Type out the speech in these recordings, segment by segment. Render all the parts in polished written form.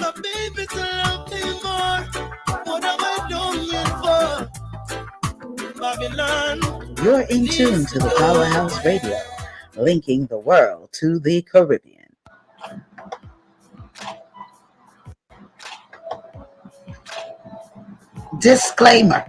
My baby to love me more. What am I doing for? Babylon. You're in tune to the Powerhouse Radio, linking the world to the Caribbean. Disclaimer.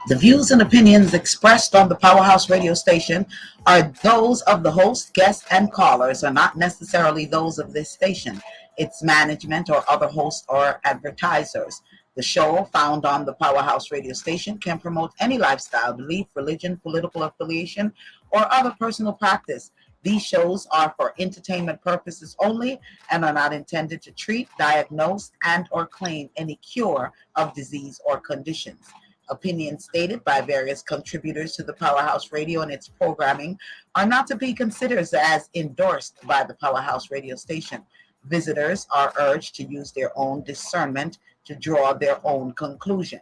The views and opinions expressed on the Powerhouse radio station are those of the host, guests, and callers, are not necessarily those of this station, its management, or other hosts or advertisers. The show, found on the Powerhouse radio station, can promote any lifestyle, belief, religion, political affiliation, or other personal practice. These shows are for entertainment purposes only and are not intended to treat, diagnose, and or claim any cure of disease or conditions. Opinions stated by various contributors to the Powerhouse Radio and its programming are not to be considered as endorsed by the Powerhouse Radio station. Visitors are urged to use their own discernment to draw their own conclusion.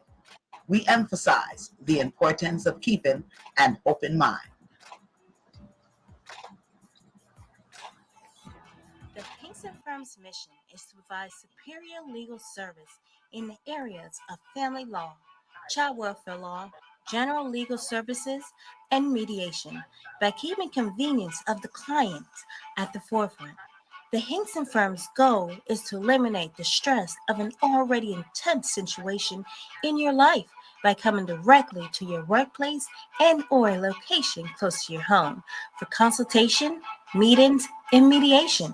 We emphasize the importance of keeping an open mind. The Pinkston Firm's mission is to provide superior legal service in the areas of family law, child welfare law, general legal services, and mediation by keeping convenience of the client at the forefront. The Hinkson firm's goal is to eliminate the stress of an already intense situation in your life by coming directly to your workplace and or a location close to your home for consultation, meetings, and mediation.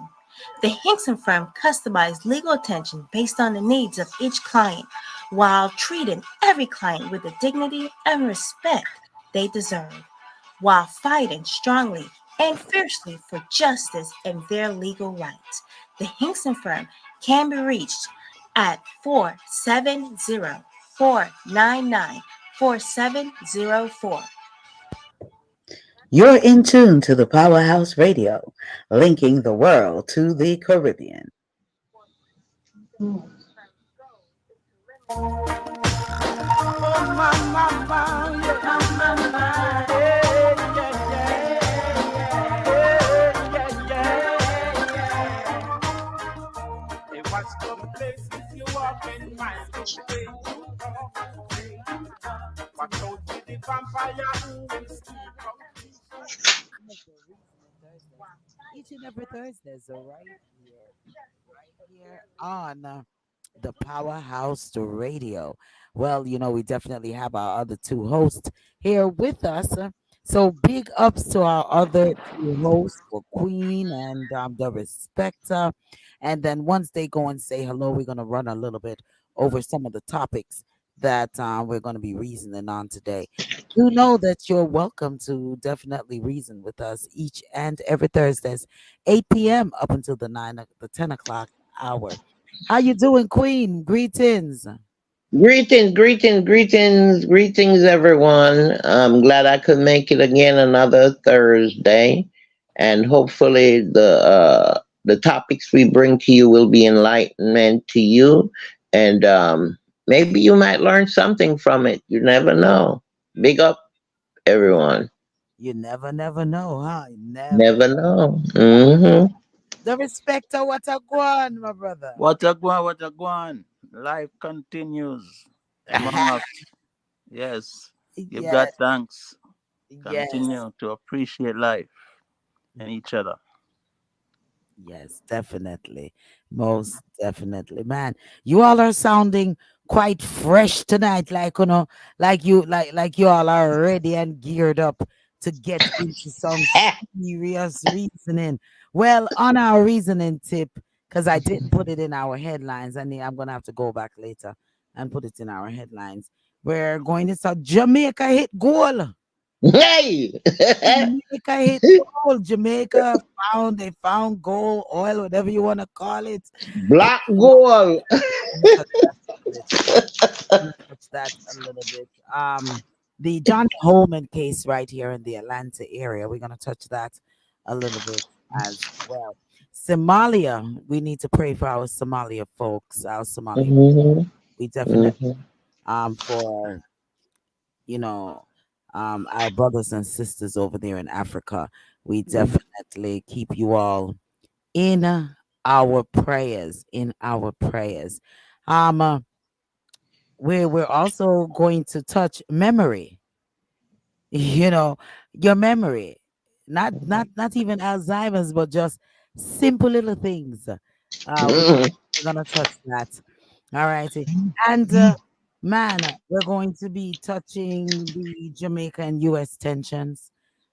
The Hinkson firm customized legal attention based on the needs of each client while treating every client with the dignity and respect they deserve, while fighting strongly and fiercely for justice and their legal rights. The Hinkson firm can be reached at 470-499-4704. You're in tune to the Powerhouse Radio, linking the world to the Caribbean. Each and every Thursday, so right here on the Powerhouse Radio. Well, we definitely have our other two hosts here with us. So big ups to our other two hosts for Queen and the Respecter. And then once they go and say hello, we're going to run a little bit over some of the topics that we're going to be reasoning on today. You know that you're welcome to definitely reason with us each and every Thursdays, 8 p.m. up until the 10 o'clock hour. How you doing, Queen? Greetings. Greetings, everyone. I'm glad I could make it again another Thursday, and hopefully the topics we bring to you will be enlightenment to you, and maybe you might learn something from it. You never know. Big up, everyone. You never know, huh? Never know. Hmm. The Respecter, what a go on, my brother. What a go, what a go on. Life continues among us. Yes. Give God Yes, thanks. yes, Continue to appreciate life and each other. yes, definitely. Most definitely. Man, you all are sounding quite fresh tonight, like you all are ready and geared up to get into some serious reasoning. Well, on our reasoning tip, because I didn't put it in our headlines, I'm gonna have to go back later and put it in our headlines. We're going to start Jamaica hit goal. Hey. Jamaica hit goal. Jamaica they found gold, oil, whatever you want to call it. Black goal. Touch that a little bit. The John Holman case right here in the Atlanta area. We're gonna touch that a little bit as well. Somalia, we need to pray for our Somalia folks, our Somali. Mhm. We definitely Mhm. for our brothers and sisters over there in Africa. We definitely keep you all in our prayers, in our prayers. Um, uh, we're also going to touch memory. You know, your memory, not even Alzheimer's, but just simple little things. We're gonna touch that. All righty, and man, we're going to be touching the Jamaica and U.S. tensions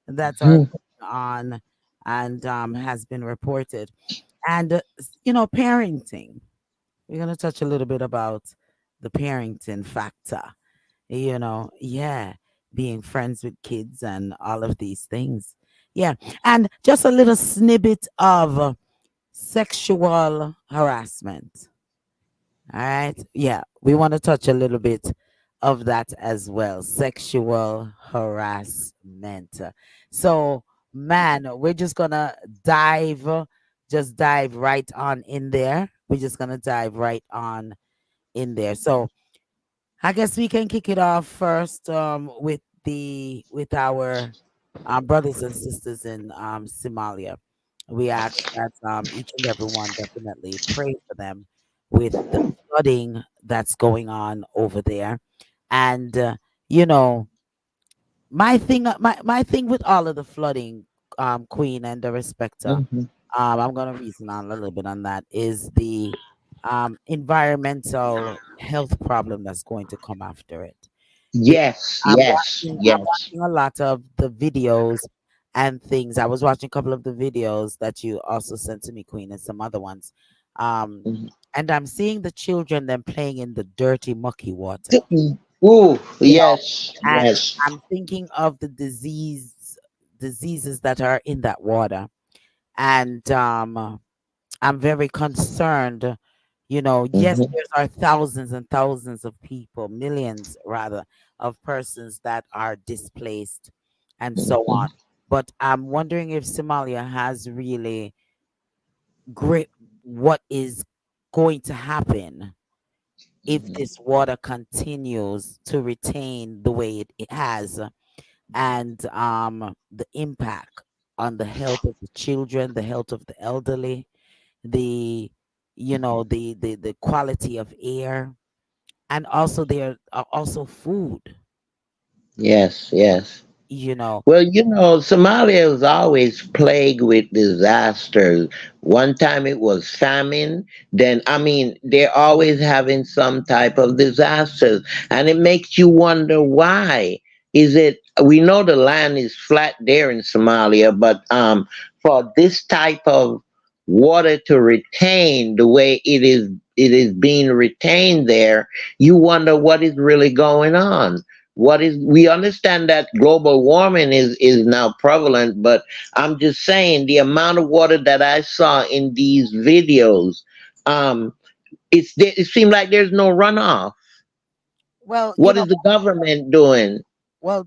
that are going on and has been reported, and parenting. We're gonna touch a little bit about the parenting factor, yeah, being friends with kids and all of these things. Yeah. And just a little snippet of sexual harassment. All right. Yeah. We want to touch a little bit of that as well. Sexual harassment. So, man, we're just going to dive right on in there. We're just going to dive right on in there. So, I guess we can kick it off first with our brothers and sisters in Somalia. We ask that each and every one definitely pray for them with the flooding that's going on over there. And you know, my thing with all of the flooding, Queen and the Respecter, I'm gonna reason on a little bit on that, is the environmental health problem that's going to come after it. Be- Yes, yes, I'm yes. watching a lot of the videos and things. I was watching a couple of the videos that you also sent to me, Queen, and some other ones. Um, Mhm. and I'm seeing the children then playing in the dirty, mucky water. Ooh, You know, yes, and yes. I'm thinking of the diseases that are in that water. And I'm very concerned. Yes, Hmm. there are thousands and thousands of people, millions rather, of persons that are displaced and so on. Hmm. But I'm wondering if Somalia has really grip what is going to happen if this water continues to retain the way it has, and the impact on the health of the children, the health of the elderly, the the quality of air, and also there are also food. Yes, yes. you know Well, Somalia is always plagued with disasters. One time it was famine. Then, I mean, they're always having some type of disasters. And it makes you wonder why. We know the land is flat there in Somalia, but for this type of water to retain the way it is being retained there, you wonder what is really going on. We understand that global warming is now prevalent, but I'm just saying the amount of water that I saw in these videos, um it seemed like there's no runoff. well What is the government doing?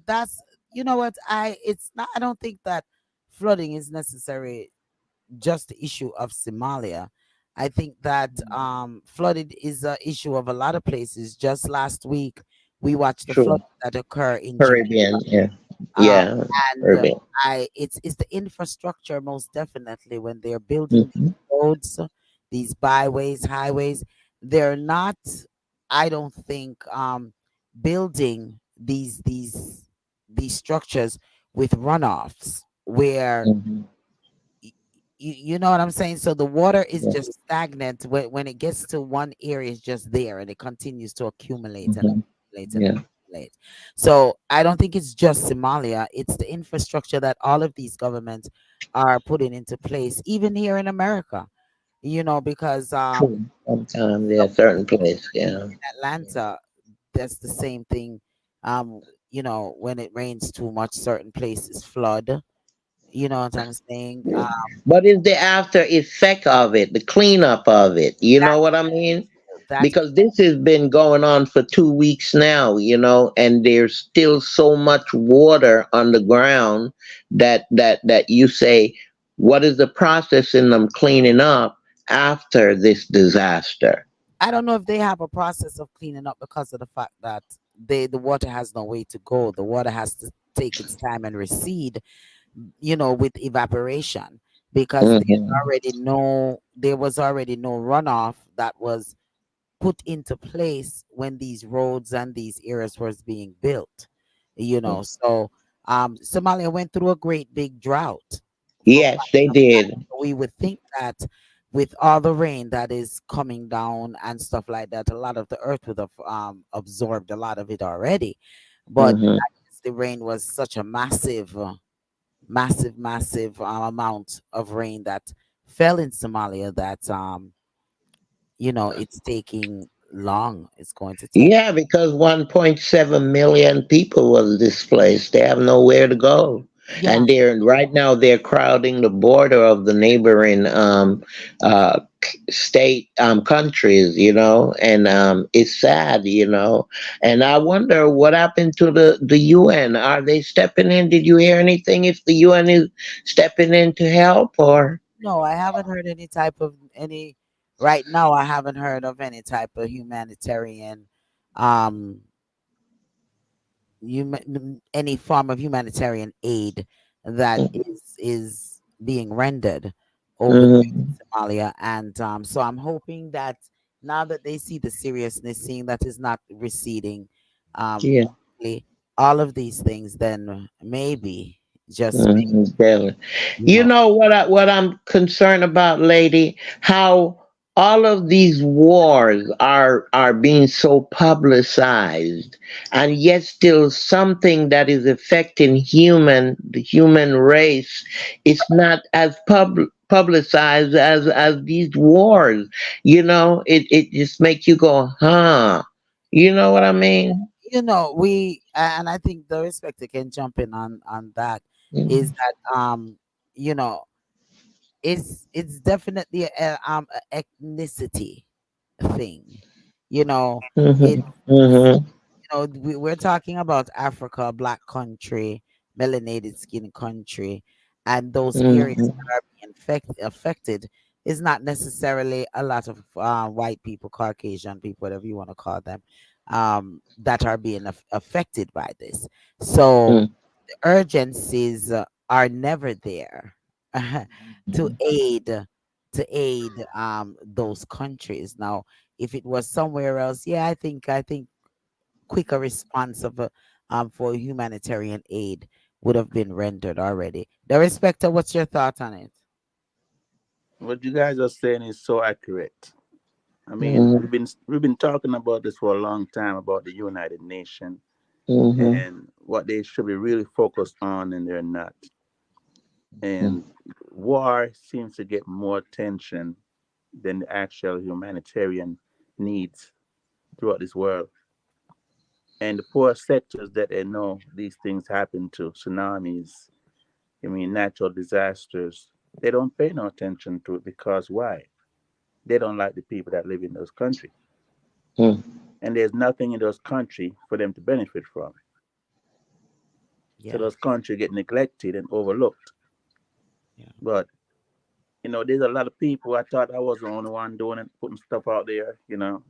that's what I don't think that flooding is necessary just the issue of Somalia. I think that flooding is a issue of a lot of places. Just last week we watched the True. flood that occur in Jamaica. Caribbean, yeah. Um, Yeah. and Caribbean. it's the infrastructure, most definitely, when they're building Hmm. roads, these byways, highways. They're not, I don't think, building these structures with runoffs where Hmm. you know what I'm saying? So the water is Yeah. just stagnant when it gets to one area, it's just there and it continues to accumulate and Hmm. accumulate and Yeah. accumulate. So I don't think it's just Somalia, it's the infrastructure that all of these governments are putting into place, even here in America, because True. Sometimes, yeah, certain place, yeah. in Atlanta, that's the same thing. When it rains too much, certain places flood. You know what I'm saying? Yeah. What is the after effect of it, the cleanup of it? You That know what I mean? that Because this has been going on for 2 weeks now, and there's still so much water on the ground that you say, what is the process in them cleaning up after this disaster? I don't know if they have a process of cleaning up because of the fact that the water has no way to go. The water has to take its time and recede, with evaporation. because Mm-hmm. there was already no runoff that was put into place when these roads and these areas was being built. So Somalia went through a great big drought for Yes, quite they some time. did. So we would think that with all the rain that is coming down and stuff like that, a lot of the earth would have absorbed a lot of it already. But Mm-hmm. I guess the rain was such a massive amount of rain that fell in Somalia that it's taking long. It's going to take. Yeah, because 1.7 million people was displaced. They have nowhere to go. Yeah, And right now they're crowding the border of the neighboring state countries, and it's sad, And I wonder what happened to the UN. Are they stepping in? Did you hear anything if the UN is stepping in to help or no, I haven't heard any right now. I haven't heard of any type of humanitarian um any form of humanitarian aid that is being rendered over there Mhm. to Somalia. And so I'm hoping that now that they see the seriousness, seeing that is not receding, Yeah. quickly, all of these things, then maybe, just maybe, Really. you You know, know what I'm concerned about, lady? How all of these wars are being so publicized, and yet still something that is affecting the human race, is not as publicized as these wars. It just make you go, huh? You know what I mean? and I think the respecter can jump in on that. Is Mm-hmm. that you know it's definitely a ethnicity thing. You know, it's Mm-hmm. we're talking about Africa, black country, melanated skin country, and those areas Mm-hmm. that are being affected is not necessarily a lot of white people, Caucasian people, whatever you want to call them, that are being affected by this. So the urgencies are never there to Mm-hmm. aid those countries. Now, if it was somewhere else, yeah, I think quicker response of for humanitarian aid would have been rendered already. The respecter, what's your thought on it? What you guys are saying is so accurate. I mean, Mm-hmm. we've been talking about this for a long time about the United Nations Mhm, and what they should be really focused on, and they're not. mm, And war seems to get more attention than the actual humanitarian needs throughout this world. And the poor sectors that they know these things happen to, tsunamis, I mean, natural disasters, they don't pay no attention to it because why? They don't like the people that live in those countries. mm, And there's nothing in those countries for them to benefit from. So Yeah, those countries get neglected and overlooked. yeah. But there's a lot of people. I thought I was the only one doing it, putting stuff out there.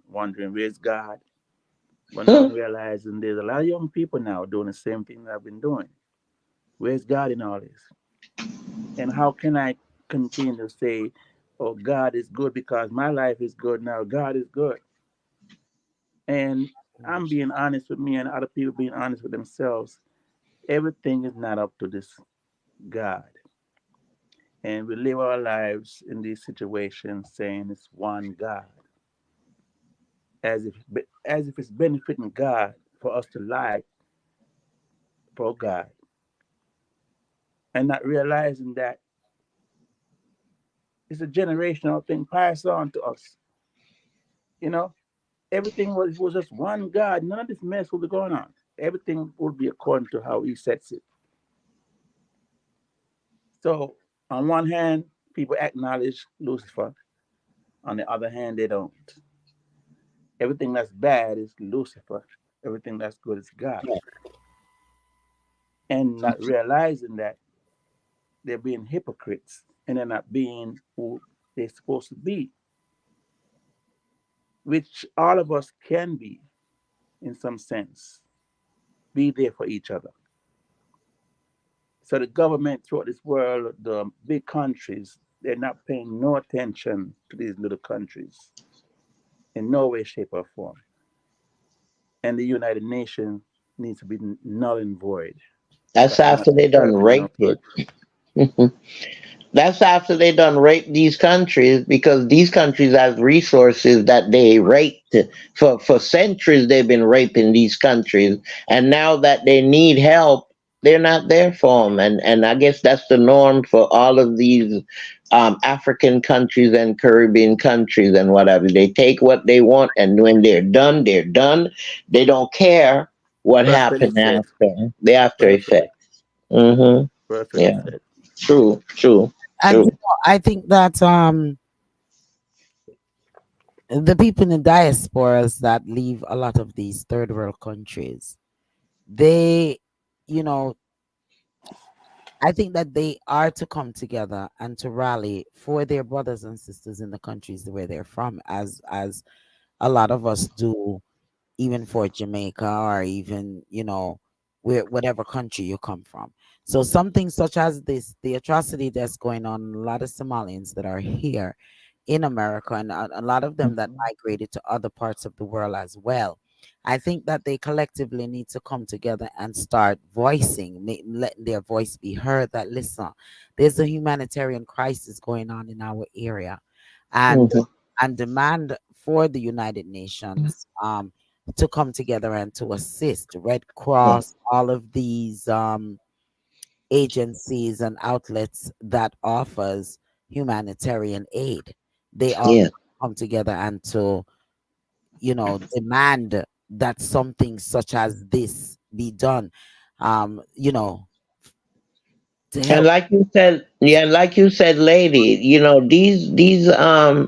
Wondering where's God. But now I'm mm, realizing there's a lot of young people now doing the same thing that I've been doing. Where's God in all this? And how can I continue to say, "Oh, God is good because my life is good now. God is good," and I'm being honest with me, and other people being honest with themselves. Everything is not up to this God. And we live our lives in these situations saying it's one God, as if it's benefiting God for us to lie for God, and not realizing that it's a generational thing passed on to us. You know, everything was just one God. None of this mess will be going on. Everything will be according to how He sets it. So, on one hand, people acknowledge Lucifer. On the other hand, they don't. Everything that's bad is Lucifer. Everything that's good is God. And not realizing that they're being hypocrites and they're not being who they're supposed to be, which all of us can be in some sense. Be there for each other. So the government throughout this world, the big countries, they're not paying no attention to these little countries in no way, shape, or form. And the United Nations needs to be null and void That's because they're not after they done serving no raped it. good. That's after they done rape these countries, because these countries have resources that they raped for centuries. They've been raping these countries, and now that they need help, they're not there for them. And I guess that's the norm for all of these African countries and Caribbean countries and whatever. They take what they want, and when they're done, they're done. They don't care what Perfectly happened said. after the after Perfectly, effects. Mm-hmm. perfectly Yeah. said. True. True. And True. I think that the people in the diasporas that leave a lot of these third world countries, they, you know, I think that they are to come together and to rally for their brothers and sisters in the countries where they're from, as a lot of us do, even for Jamaica, or even, where whatever country you come from. So something such as this, the atrocity that's going on, a lot of Somalians that are here in America, and a lot of them that migrated to other parts of the world as well. I think that they collectively need to come together and start voicing, letting their voice be heard. That listen, there's a humanitarian crisis going on in our area, and Mhm. demand for the United Nations to come together and to assist Red Cross, all of these agencies and outlets that offers humanitarian aid. They all Yeah. come together and to, demand that something such as this be done, to And help. like you said, yeah, like you said, lady, these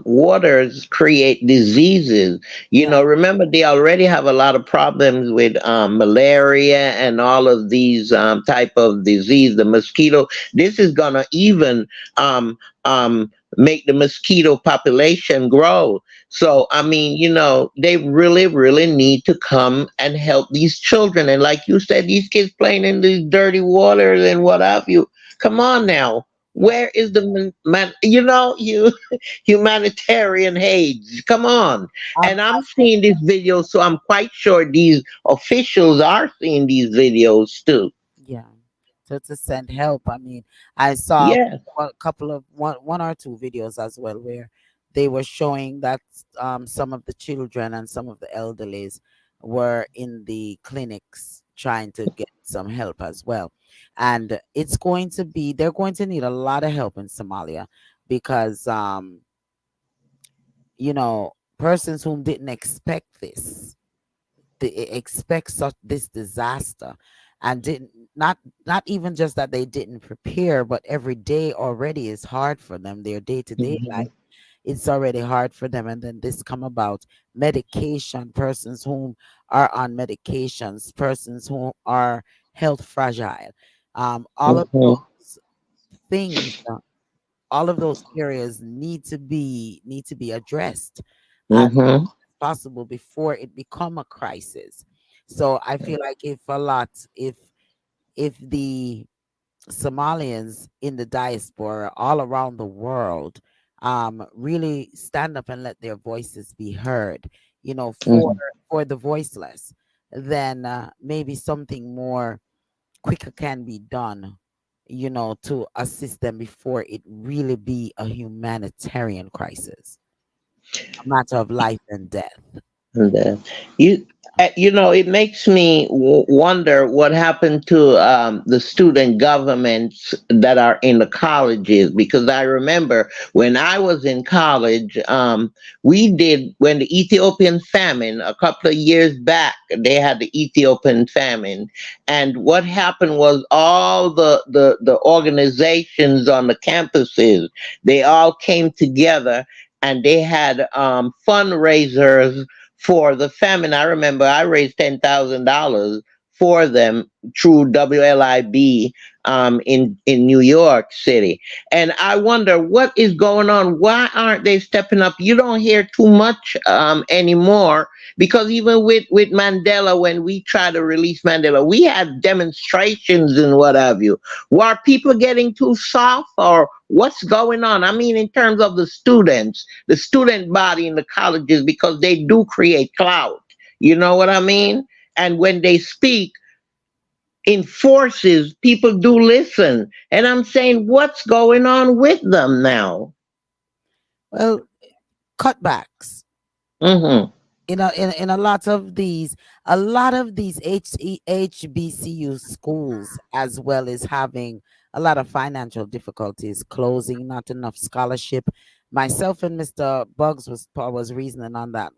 waters create diseases. Yeah, Remember, they already have a lot of problems with malaria and all of these type of disease. The mosquito. This is gonna even um make the mosquito population grow. So I mean, they really, really need to come and help these children. And like you said, these kids playing in these dirty waters and what have you. Come on now. yeah. Where is the humanitarian aid? Come on. And I'm I seeing these videos, so I'm quite sure these officials are seeing these videos too. Yeah. So to send help. I mean, I saw Yes. a couple of one or two videos as well where they were showing that some of the children and some of the elderlies were in the clinics trying to get some help as well. And they're going to need a lot of help in Somalia because persons whom didn't expect this, they expect such this disaster, and didn't not even just that they didn't prepare, but every day already is hard for them. Their day-to-day Mhm. life, it's already hard for them, and then this come about. Medication, persons whom are on medications, persons who are health fragile, all of Mhm. those things, all of those areas need to be addressed as Mhm. possible before it become a crisis. So I feel like if the Somalians in the diaspora all around the world really stand up and let their voices be heard, for Mhm. the voiceless, then maybe something more quicker can be done, to assist them before it really be a humanitarian crisis, a matter of life and death. And you it makes me wonder what happened to the student governments that are in the colleges, because I remember when I was in college, we did, when the Ethiopian famine a couple of years back, they had the Ethiopian famine, and what happened was all the organizations on the campuses, they all came together and they had fundraisers for the famine. I remember I raised $10,000 for them through WLIB in New York City. And I wonder what is going on. Why aren't they stepping up? You don't hear too much anymore, because even with Mandela, when we try to release Mandela, we had demonstrations and what have you. Were people getting too soft, or what's going on? I mean, in terms of the students, the student body in the colleges, because they do create clout. You know what I mean? And when they speak in forces, people do listen. And I'm saying, what's going on with them now? Well, cutbacks. Hmm. In a lot of these HBCU schools, as well as having a lot of financial difficulties, closing, not enough scholarship. Myself and Mr. Bugs was reasoning on that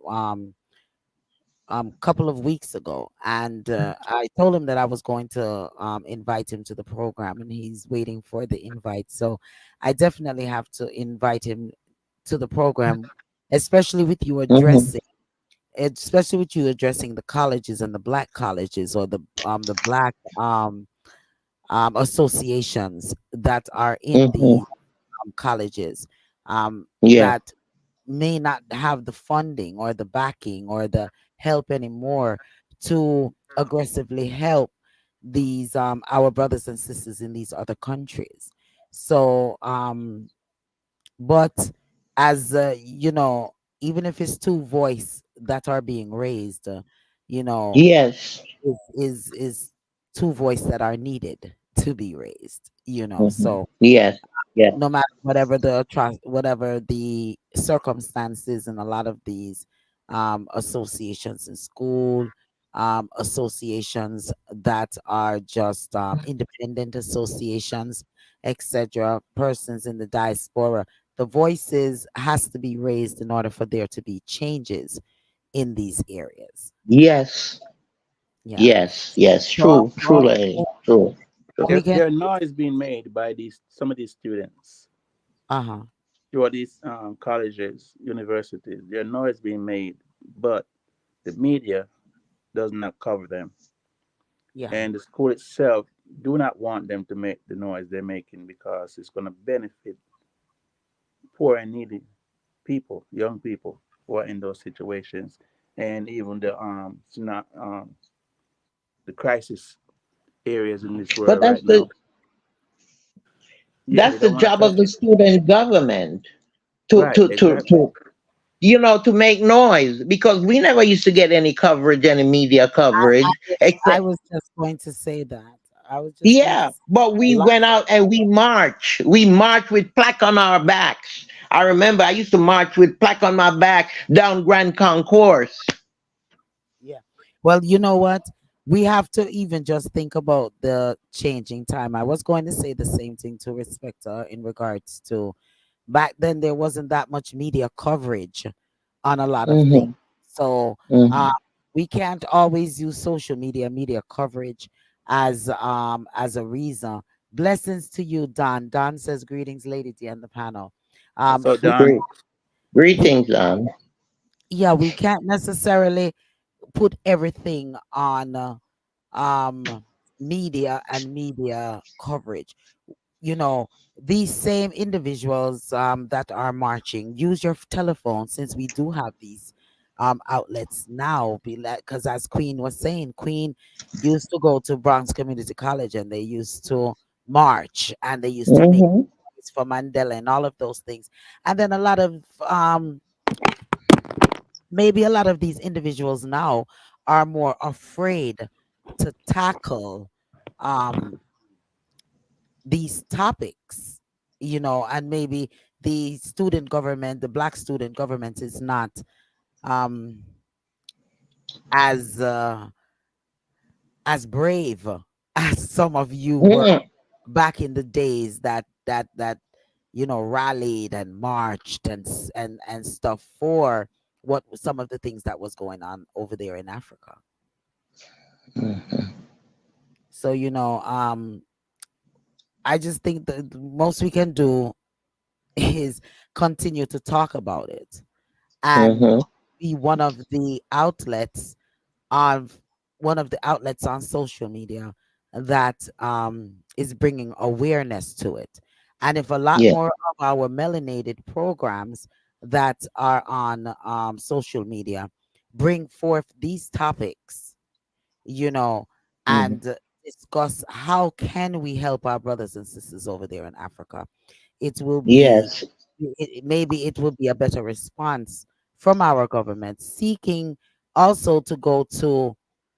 couple of weeks ago, and I told him that I was going to invite him to the program, and he's waiting for the invite. So I definitely have to invite him to the program, especially with you Hmm. addressing especially with you addressing the colleges and the black colleges, or the black associations that are in Hmm. these colleges, Yeah. that may not have the funding or the backing or the help anymore to aggressively help these our brothers and sisters in these other countries. So but as even if it's two voice that are being raised, you know Yes. is two voice that are needed to be raised, Hmm. so Yes. Yes. no matter whatever the circumstances in a lot of these associations in school, associations that are just independent associations, etc., persons in the diaspora, the voices has to be raised in order for there to be changes in these areas. Yes. Yeah. Yes. Yes. So, True. True, lady. True. True. we can. Their noise being made by these some of these students Uh-huh. through these colleges, universities. Their noise being made, but the media does not cover them, Yeah. and the school itself do not want them to make the noise they're making because it's going to benefit poor and needy people, young people who are in those situations, and even it's not the crisis areas in this But world right now. Yeah, they that's the don't want job to of touch the it. student government to Right, to to exactly. to to make noise, because we never used to get any coverage, any media I, coverage, I except was just going to say that. I was just going to yeah. say But a we lot. went out and we marched with plaque on our backs. I remember I used to march with plaque on my back down Grand Concourse. Yeah. Well, you know what? We have to even just think about the changing time. I was going to say the same thing to Respecta in regards to back then there wasn't that much media coverage on a lot of things. Hmm. So uh, Hmm. we can't always use social media coverage as a reason. Blessings to you, Don. Don says greetings, Lady D and the panel. What's up, We Don? we Greetings, yeah, we can't necessarily put everything on um media and media coverage. you know these same individuals that are marching, use your telephone, since we do have these outlets now, be like, because as Queen was saying, Queen used to go to Bronx Community College and they used to march and they used to make hmm noise for Mandela and all of those things. And then a lot of maybe a lot of these individuals now are more afraid to tackle um these topics, and maybe the black student government is not um as as brave as some of you were back in the days that rallied and marched and stuff for what some of the things that was going on over there in Africa. So I just think that the most we can do is continue to talk about it and hmm be one of the outlets of one of the outlets on social media that is bringing awareness to it. And if a lot Yeah. more of our melanated programs that are on social media bring forth these topics, you know, Mhm. and discuss how can we help our brothers and sisters over there in Africa, it will be Yes. maybe it will be a better response from our government seeking also to go to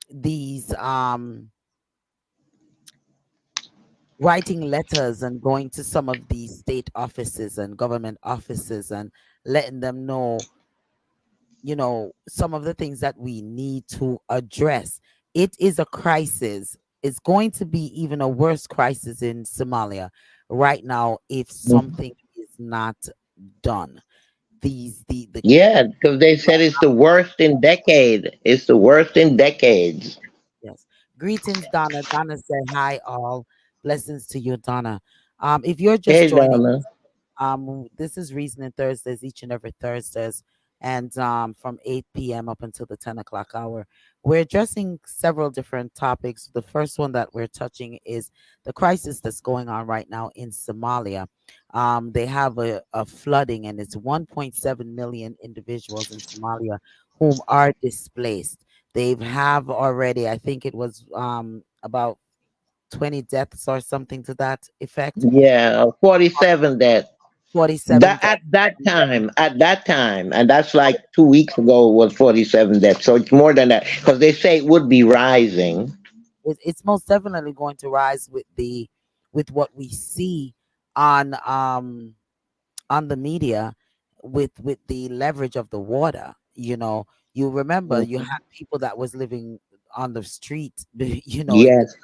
these writing letters and going to some of these state offices and government offices and letting them know, some of the things that we need to address. It is a crisis. It's going to be even a worse crisis in Somalia right now if Mhm. something is not done. These the Yeah, because they said it's the worst in decade. It's the worst in decades. Yes. Greetings, Donna. Donna said hi all. Blessings to you, Donna. If you're just Hey, joining, Donna. this is Reasoning Thursdays, each and every Thursdays, and from 8 p.m. up until the 10 o'clock hour. We're addressing several different topics. The first one that we're touching is the crisis that's going on right now in Somalia. They have a flooding, and it's 1.7 million individuals in Somalia whom are displaced. They've have already, I think it was about 20 deaths or something to that effect. Yeah, 47 that 47 that deaths. at that time, and that's like 2 weeks ago was 47 that. So it's more than that because they say it would be rising. It's most definitely going to rise with what we see on the media with the leverage of the water. You remember you Mhm. had people that was living on the street, in Yes.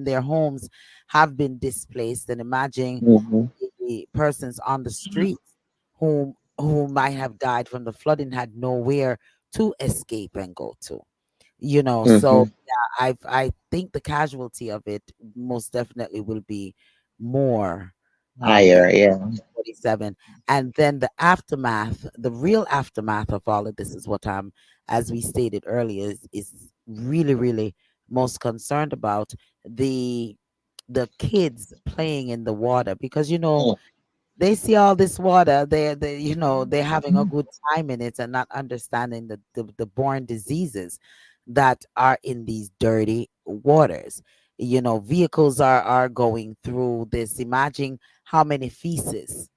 their homes have been displaced, and imagine Hmm. the persons on the streets who might have died from the flooding had nowhere to escape and go to. So Hmm. yeah, I think the casualty of it most definitely will be more than Higher, yeah. 47. And then the aftermath, the real aftermath of all of this is what I'm, as we stated earlier, is really, really most concerned about the kids playing in the water, because they see all this water, they're having a good time in it and not understanding the born diseases that are in these dirty waters. Vehicles are going through this. Imagine how many feces,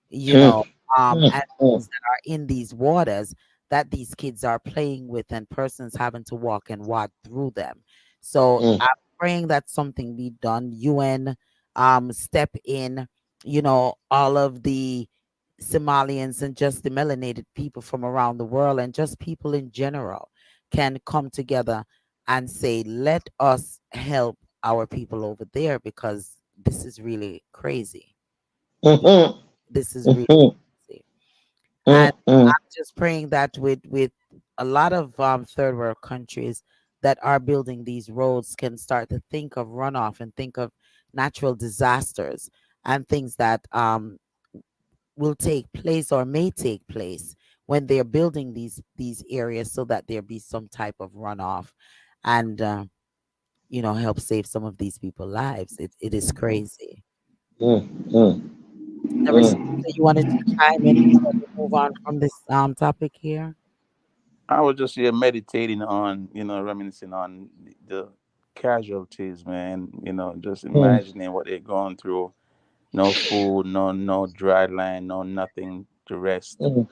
you Mm, know, mm, and mm, things that are in these waters that these kids are playing with, and persons having to walk and walk through them. So mm, I'm praying that something be done. UN step in, all of the Somalians and just the melanated people from around the world and just people in general can come together and say, let us help our people over there, because this is really crazy. mhm, This is really mhm, crazy. And mm, mm, I'm just praying that with a lot of third world countries that are building these roads can start to think of runoff and think of natural disasters and things that will take place or may take place when they're building these areas, so that there be some type of runoff, and help save some of these people's lives. It is crazy. mm, mm, Never so mm. you wanted to chime in before we move on from this topic here? I was just here meditating on, reminiscing on the casualties, man. Just Mm, imagining what they're going through. No food, no dry land, no nothing to rest. mm,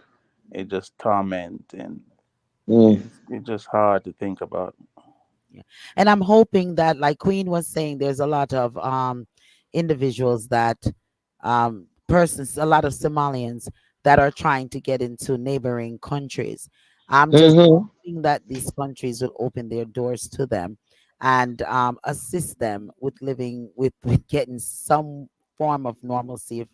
It just torment, and mm, it's just hard to think about. Yeah. And I'm hoping that, like Queen was saying, there's a lot of individuals that persons, a lot of Somalians that are trying to get into neighboring countries. I'm just mhm, hoping that these countries will open their doors to them and assist them with living with getting some form of normalcy. If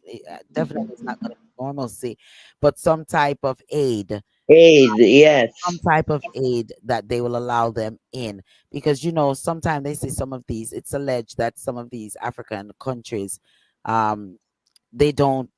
definitely it's not going to be normalcy, but some type of aid, aid, yes. that they will allow them in, because sometimes they say some of these, it's alleged that some of these African countries, um they don't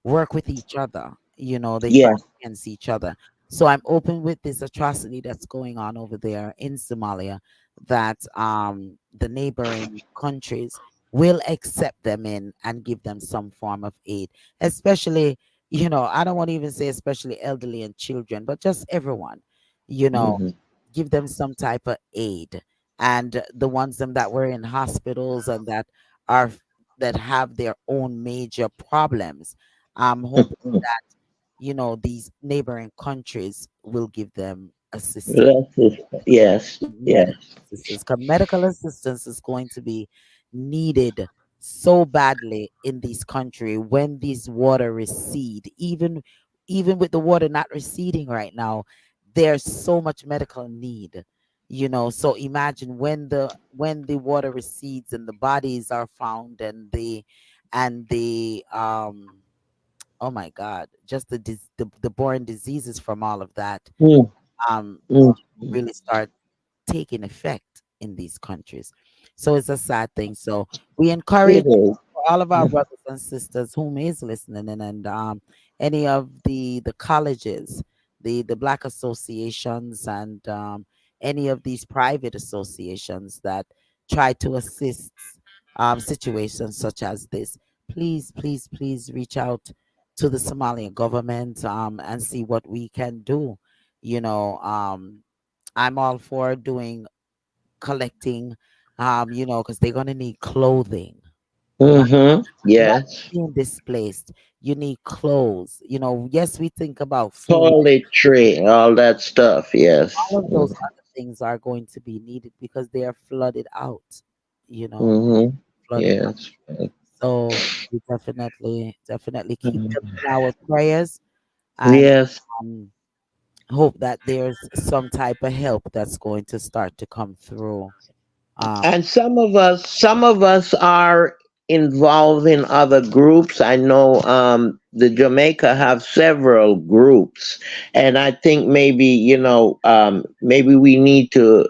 work with each other, they fight Yes. against each other. So I'm open with this atrocity that's going on over there in Somalia, that the neighboring countries will accept them in and give them some form of aid, especially, I don't want to even say especially elderly and children, but just everyone, you know, Hmm. give them some type of aid. And the ones them that were in hospitals and are that have their own major problems, I'm hoping these neighboring countries will give them assistance, Yes, medical yes. assistance, 'cause medical assistance is going to be needed so badly in this country when these water recede. Even with the water not receding right now, there's so much medical need. So imagine when the water recedes and the bodies are found, and the oh my God, just the born diseases from all of that Mm, um mm. really start taking effect in these countries. So it's a sad thing. So we encourage It is. for all of our brothers and sisters whom is listening, and any of the colleges, the black associations, and any of these private associations that try to assist situations such as this. Please, please, please reach out to the Somalian government and see what we can do. You know, I'm all for doing collecting, because they're gonna need clothing, right? Mm-hmm. Imagine Yes. being displaced. You need clothes. Yes, we think about food. Toiletry, all that stuff. Yes. All of those other things are going to be needed because they are flooded out, you know, Mm-hmm. flooded out. Yes. So we definitely keep them Mhm. in our prayers, and Yes. um, hope that there's some type of help that's going to start to come through. Um, And some of us are involved in other groups. I know the Jamaica have several groups, and I think maybe maybe we need to,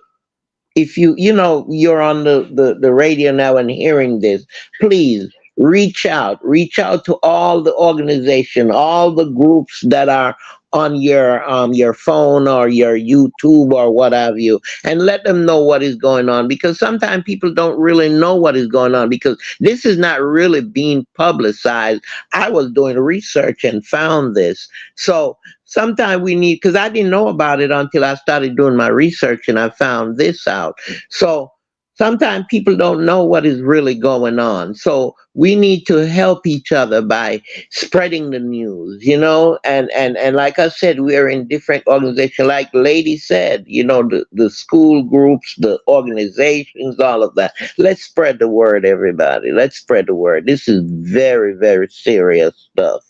if you're on the radio now and hearing this, please reach out to all the organization, all the groups that are on your phone or your YouTube or what have you, and let them know what is going on, because sometimes people don't really know what is going on because this is not really being publicized. I was doing research and found this. So sometimes we need, because I didn't know about it until I started doing my research and I found this out. So sometimes people don't know what is really going on. So we need to help each other by spreading the news, and like I said, we are in different organizations. Like Lady said, the school groups, the organizations, all of that. Let's spread the word, everybody. Let's spread the word. This is very, very serious stuff.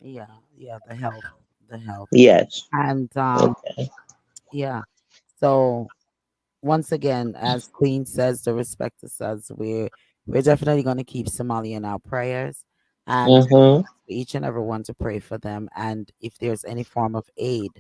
yeah, yeah, the health, Yes. and Okay. yeah. So once again, as Queen says, the respecter says, we're definitely going to keep Somalia in our prayers, and Mm-hmm. for each and every one to pray for them. And if there's any form of aid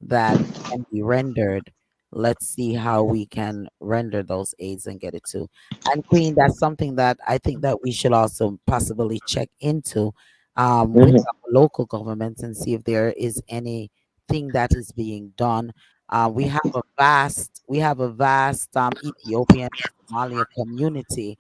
that can be rendered, let's see how we can render those aids and get it to. And Queen, that's something that I think that we should also possibly check into with Mm-hmm. our local governments and see if there is anything that is being done. We have a vast Ethiopian Somalia community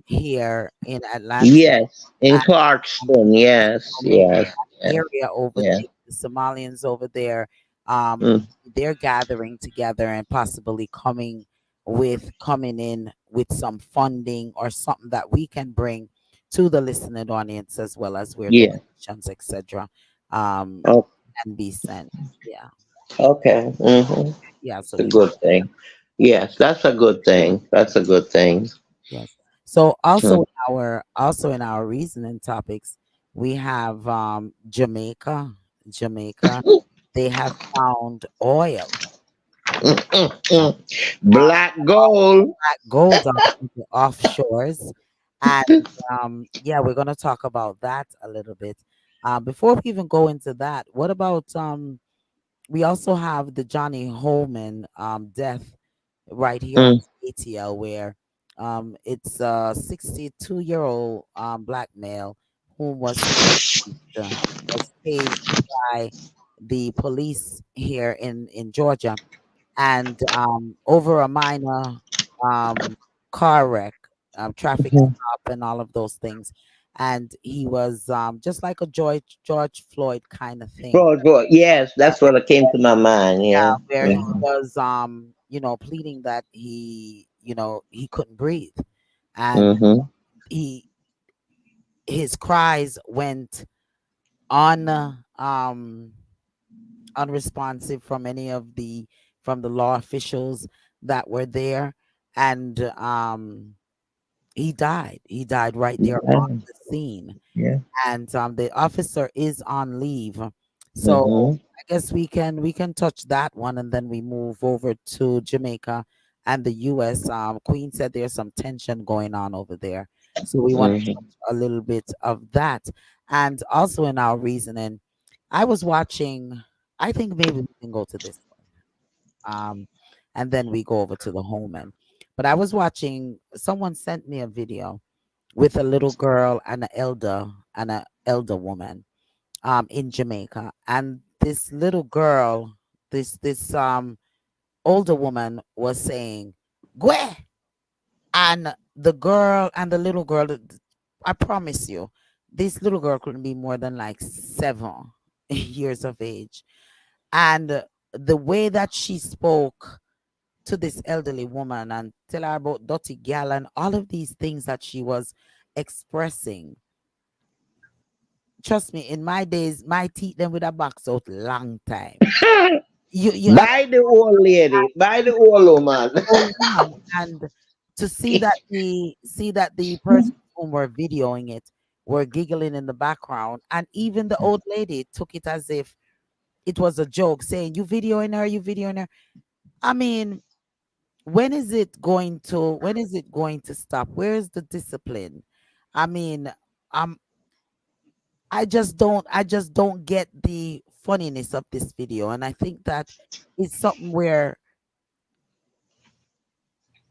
here in Atlanta. Yes, in Um, Clarkston. Yes, so maybe yes, that yes, area over yes. there, the Somalians over there, Mm, they're gathering together and possibly coming in with some funding or something that we can bring to the listening audience, as well as where yeah. donations, etc., um, Oh, can be sent. Yeah, okay. yeah. So It's a we good thing. Yes, that's a good thing. That's a good thing. Yes. So Mm, also in our reasoning topics, we have Jamaica. Jamaica, they have found oil, mm. Black gold. black gold on the offshores, and yeah, we're gonna talk about that a little bit. Before we even go into that, what about we also have the Johnny Holman death right here on Mm, ATL, where it's a 62-year-old black male who was tased by the police here in Georgia, and over a minor um, car wreck, traffic Mhm. stop, and all of those things. And he was just like a George Floyd kind of thing. Yes, that's what it came to my mind. Yeah, Yeah. where he Mhm. was, pleading that he couldn't breathe, and Mhm. he his cries went un um unresponsive from any of the from the law officials that were there, and he died. He died right there on Yeah. the scene, Yeah. and the officer is on leave. So Mhm. I guess we can touch that one, and then we move over to Jamaica and the U.S. Queen said there's some tension going on over there, so we want to Mhm. touch a little bit of that, and also in our reasoning. I was watching. I think maybe we can go to this one, and then we go over to the home end. But I was watching. Someone sent me a video with a little girl and an elder woman in Jamaica. And this little girl, this older woman was saying, "Gwe," and the girl and the little girl, I promise you, this little girl couldn't be more than like 7 years of age. And the way that she spoke to this elderly woman and tell her about dirty gal and all of these things that she was expressing. Trust me, in my days, my teeth them would have box out long time. You By the old lady, by the old woman. old woman, and to see that the person whom were videoing it were giggling in the background, and even the old lady took it as if it was a joke, saying, you videoing her." I mean, when is it going to stop? Where is the discipline? I mean, um I just don't get the funniness of this video, and I think that it's something where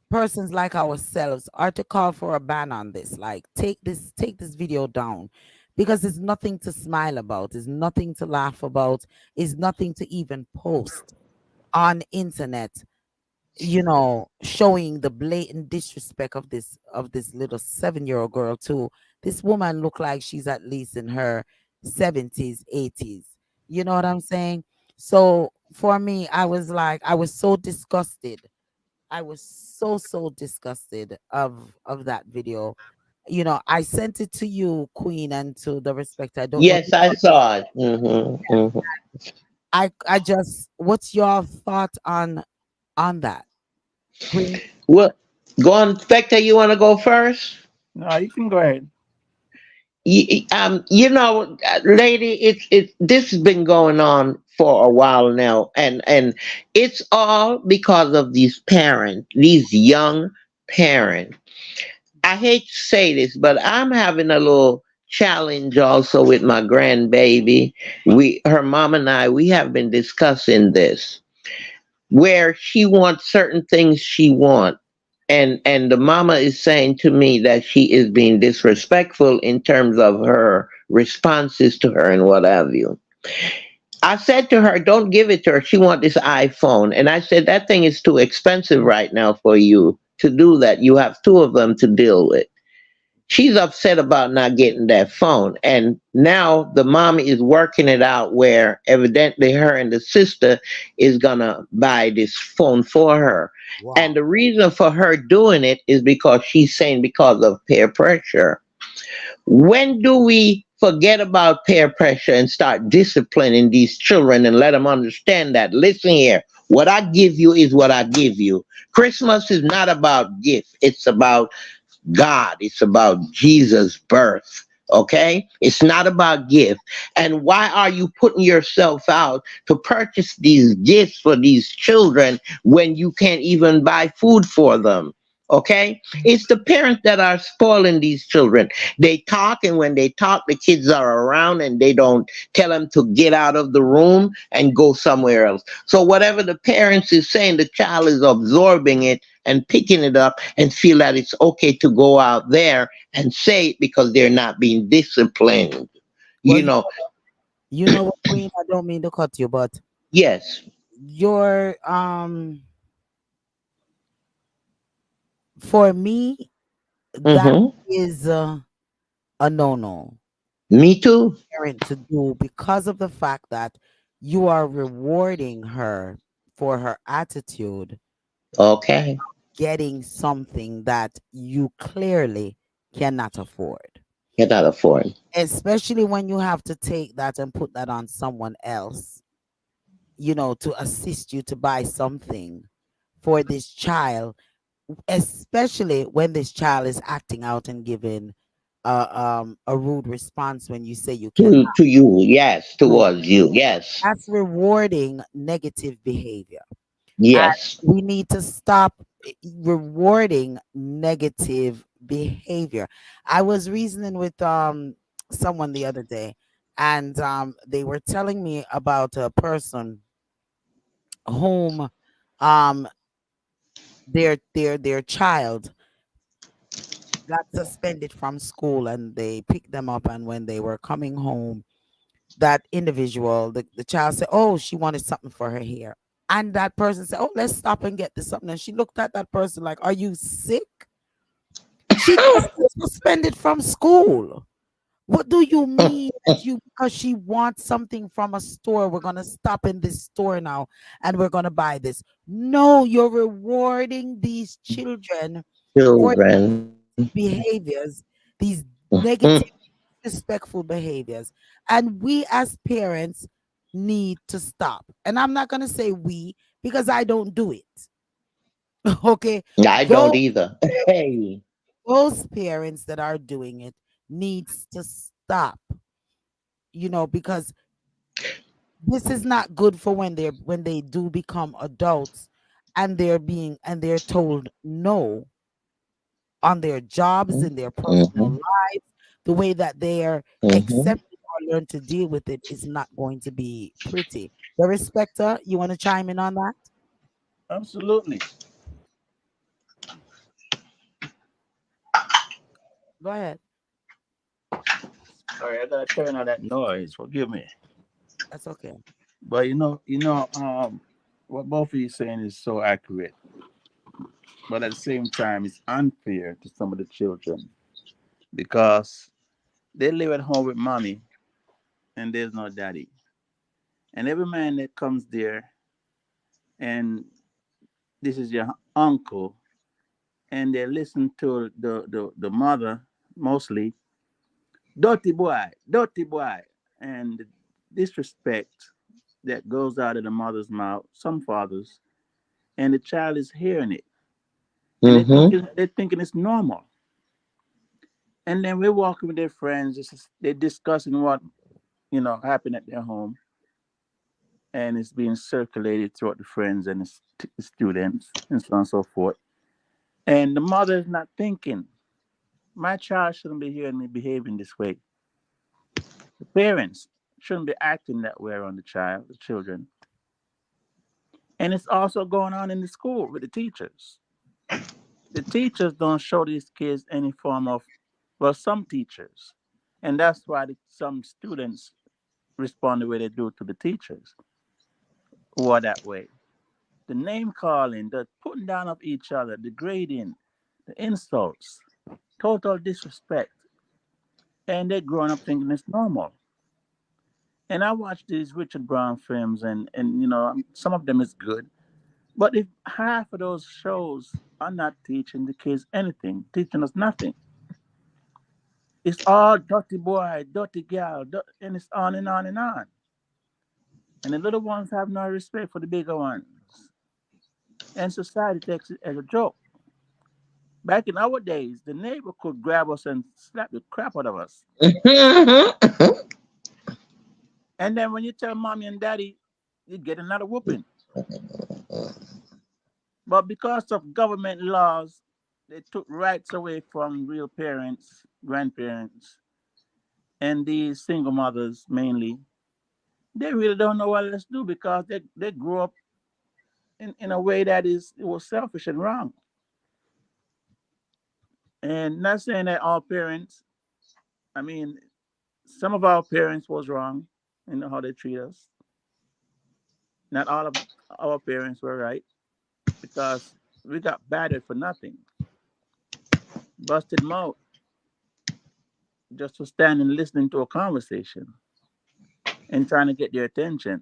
persons like ourselves are to call for a ban on this. Like, take this video down, because it's nothing to smile about, it's nothing to laugh about, it's nothing to even post on internet, showing the blatant disrespect of this little 7-year-old girl too. This woman look like she's at least in her 70s, 80s. You know what I'm saying? So for me, I was so disgusted. I was so disgusted of that video. I sent it to you, Queen, and to the respect. I don't know. Yes, I saw it. Hmm. I just, what's your thought on that, Queen? Well, go on, Spectre. You want to go first? No, you can go ahead. Lady, this has been going on for a while now, and it's all because of these parents, these young parents. I hate to say this, but I'm having a little challenge also with my grandbaby. Her mom and I, we have been discussing this, where she wants certain things she wants, and the mama is saying to me that she is being disrespectful in terms of her responses to her and what have you. I said to her, don't give it to her. She want this iPhone. And I said, that thing is too expensive right now for you to do that. You have two of them to deal with. She's upset about not getting that phone. And now the mom is working it out where evidently her and the sister is going to buy this phone for her. And Wow. the reason for her doing it is because she's saying because of peer pressure. When do we forget about peer pressure and start disciplining these children and let them understand that, listen here, what I give you is what I give you. Christmas is not about gift, it's about God. It's about Jesus' birth. Okay? It's not about gift. And why are you putting yourself out to purchase these gifts for these children when you can't even buy food for them? Okay? It's the parents that are spoiling these children. They talk, and when they talk, the kids are around and they don't tell them to get out of the room and go somewhere else. So, whatever the parents is saying, the child is absorbing it and picking it up and feel that it's okay to go out there and say it because they're not being disciplined. Well, You know, You know what, Queen? I don't mean to cut you, but Yes. your for me that Mm-hmm. is a no-no Me too. parent to do because of the fact that you are rewarding her for her attitude, Okay. getting something that you clearly cannot afford. Cannot afford. Especially when you have to take that and put that on someone else, to assist you to buy something for this child, especially when this child is acting out and giving a rude response when you say you cannot. To you, yes. No, Towards you, yes. that's rewarding negative behavior. And Yes. we need to stop rewarding negative behavior. I was reasoning with someone the other day, and they were telling me about a person whom um their child got suspended from school, and they picked them up, and when they were coming home, that individual, the child said, oh, she wanted something for her hair. And that person said, oh, let's stop and get this something. And she looked at that person like, are you sick? She just got suspended from school. What do you mean that you, because she wants something from a store, we're going to stop in this store now and we're going to buy this? No, you're rewarding these children for Children. behaviors, these Mhm. negative, respectful behaviors. And we as parents need to stop. And I'm not going to say we because I don't do it. Okay. I don't Those, either. Hey. those parents that are doing it needs to stop, because this is not good for when they do become adults and they're told no on their jobs, in their personal Mm-hmm. lives. The way that they're Mm-hmm. accepted or learn to deal with it is not going to be pretty. The respecter, you want to chime in on that? Absolutely. Go ahead. Sorry, I gotta turn on that noise. Forgive me. That's okay. But what both of you saying is so accurate. But at the same time, it's unfair to some of the children because they live at home with mommy and there's no daddy. And every man that comes there and this is your uncle, and they listen to the mother mostly, dirty boy, and the disrespect that goes out of the mother's mouth, some fathers, and the child is hearing it, and Mm-hmm. they're thinking it's normal. And then we're walking with their friends, they're discussing what happened at their home, and it's being circulated throughout the friends and the students and so on and so forth. And the mother is not thinking, my child shouldn't be hearing me behaving this way. The parents shouldn't be acting that way around the children. And it's also going on in the school with the teachers. The teachers don't show these kids any form of, well, some teachers. And that's why some students respond the way they do to the teachers who are that way. The name calling, the putting down of each other, the grading, the insults, total disrespect. And they're growing up thinking it's normal. And I watch these Richard Brown films, and some of them is good. But if half of those shows are not teaching the kids anything, teaching us nothing, it's all dirty boy, dirty girl, and it's on and on and on. And the little ones have no respect for the bigger ones. And society takes it as a joke. Back in our days, the neighbor could grab us and slap the crap out of us. Mm-hmm. And then when you tell mommy and daddy, you get another whooping. But because of government laws, they took rights away from real parents, grandparents, and these single mothers mainly. They really don't know what else to do because they grew up in a way that it was selfish and wrong. And not saying that all parents, I mean, some of our parents was wrong, You know how they treat us. Not all of our parents were right because we got battered for nothing, busted mouth just for standing listening to a conversation and trying to get their attention.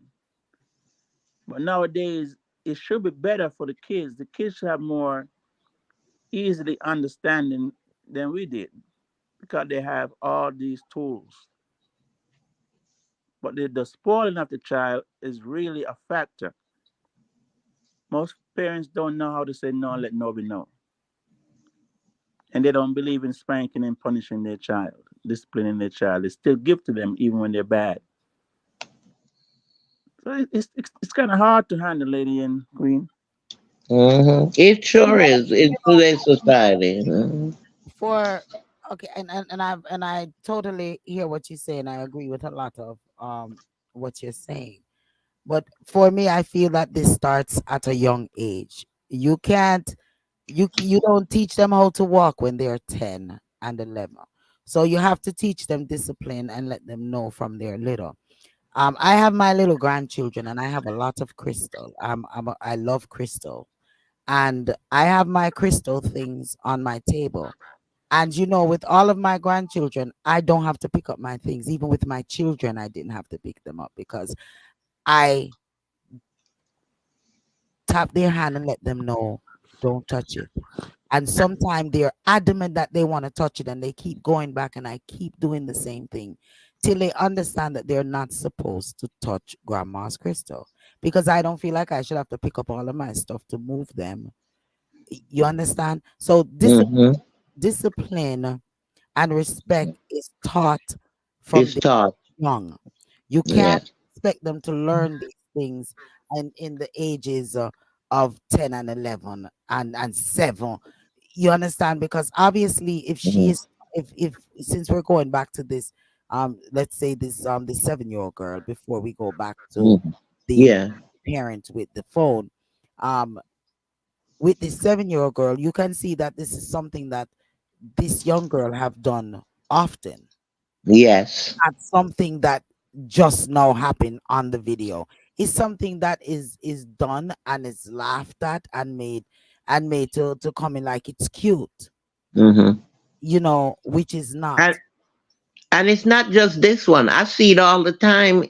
But nowadays, it should be better for the kids. The kids should have more easily understanding than we did because they have all these tools. But the spoiling of the child is really a factor. Most parents don't know how to say no and let no be no. And they don't believe in spanking and punishing their child, disciplining their child. They still give to them even when they're bad. So it's kind of hard to handle, lady and queen. It You sure know, is in today's society. for okay, and I totally hear what you say, and I agree with a lot of what you're saying. But for me, I feel that this starts at a young age. You can't, you don't teach them how to walk when they're 10 and 11. So you have to teach them discipline and let them know from they're little. I have my little grandchildren, and I have a lot of crystal. I love crystal, and I have my crystal things on my table. And with all of my grandchildren, I don't have to pick up my things. Even with my children, I didn't have to pick them up because I tap their hand and let them know, don't touch it. And sometimes they're adamant that they want to touch it, and they keep going back, and I keep doing the same thing till they understand that they're not supposed to touch grandma's crystal, because I don't feel like I should have to pick up all of my stuff to move them. You understand? So Mm-hmm. discipline and respect is taught from It's the taught. young. You can't Yes. expect them to learn these things and in the ages of 10 and 11 and 7. You understand? Because obviously if she Mhm. is, if since we're going back to this, let's say this 7-year-old girl, before we go back to Mhm. the Yeah, parent with the phone, um with this 7-year-old girl, you can see that this is something that this young girl have done often, yes. not something that just now happened on the video. It's something that is done and is laughed at and made to come in like it's cute, Hmm. which is not. And and it's not just this one. I see it all the time with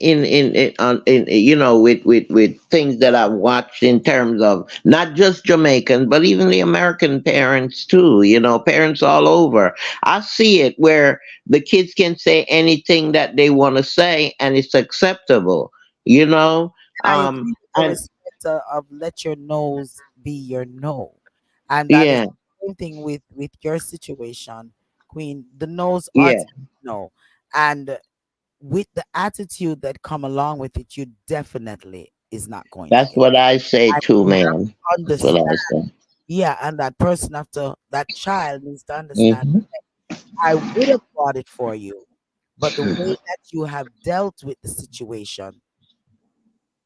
things that I've watched in terms of not just Jamaican, but even the American parents too. Parents all over. I see it where the kids can say anything that they want to say, and it's acceptable. You know, I um, agree with the and respect of let your nose be your no, and that is yeah, the same thing with your situation, Queen. The nose ought yeah. to be no, and with the attitude that come along with it, you definitely is not going to That's get. what I say And too, you have man. to That's what I understand, say. yeah, and that child needs to understand. Hmm. I would have bought it for you, but the way that you have dealt with the situation,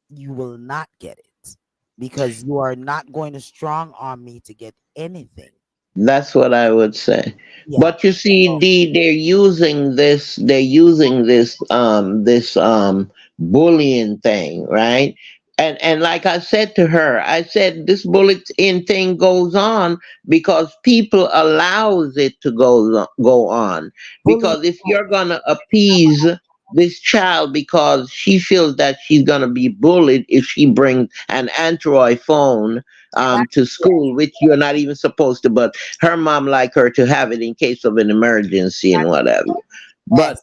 you will not get it because you are not going to strong arm me to get anything. That's what I would say. Yeah. But you see, So they're using this bullying thing, right? And like I said to her, I said this bullying thing goes on because people allows it to go on. bullying. Because if you're gonna appease this child because she feels that she's gonna be bullied if she brings an Android phone That, to yes, school, which you're not even supposed to, but her mom like her to have it in case of an emergency and that's whatever. But yes.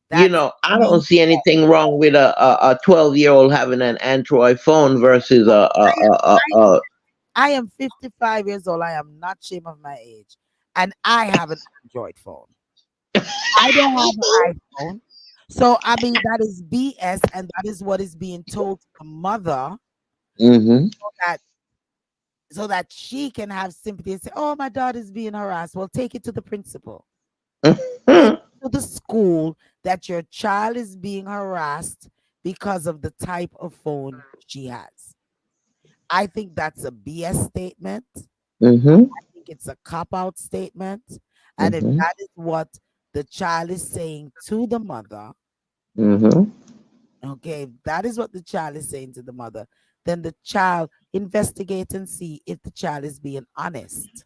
That's I don't me. see anything wrong with a 12-year-old having an Android phone versus I am 55 years old. I am not ashamed of my age. And I have an Android phone. I don't have an iPhone. So I mean that is BS, and that is what is being told to the mother, Mm-hmm. that so that she can have sympathy and say, "Oh, my daughter's being harassed." Well, take it to the principal. Take it to the school that your child is being harassed because of the type of phone she has. I think that's a BS statement. Mm-hmm. I think it's a cop out statement. And if Mm-hmm. that is what the child is saying to the mother, Mm-hmm. Okay, that is what the child is saying to the mother. Then the child investigate and see if the child is being honest.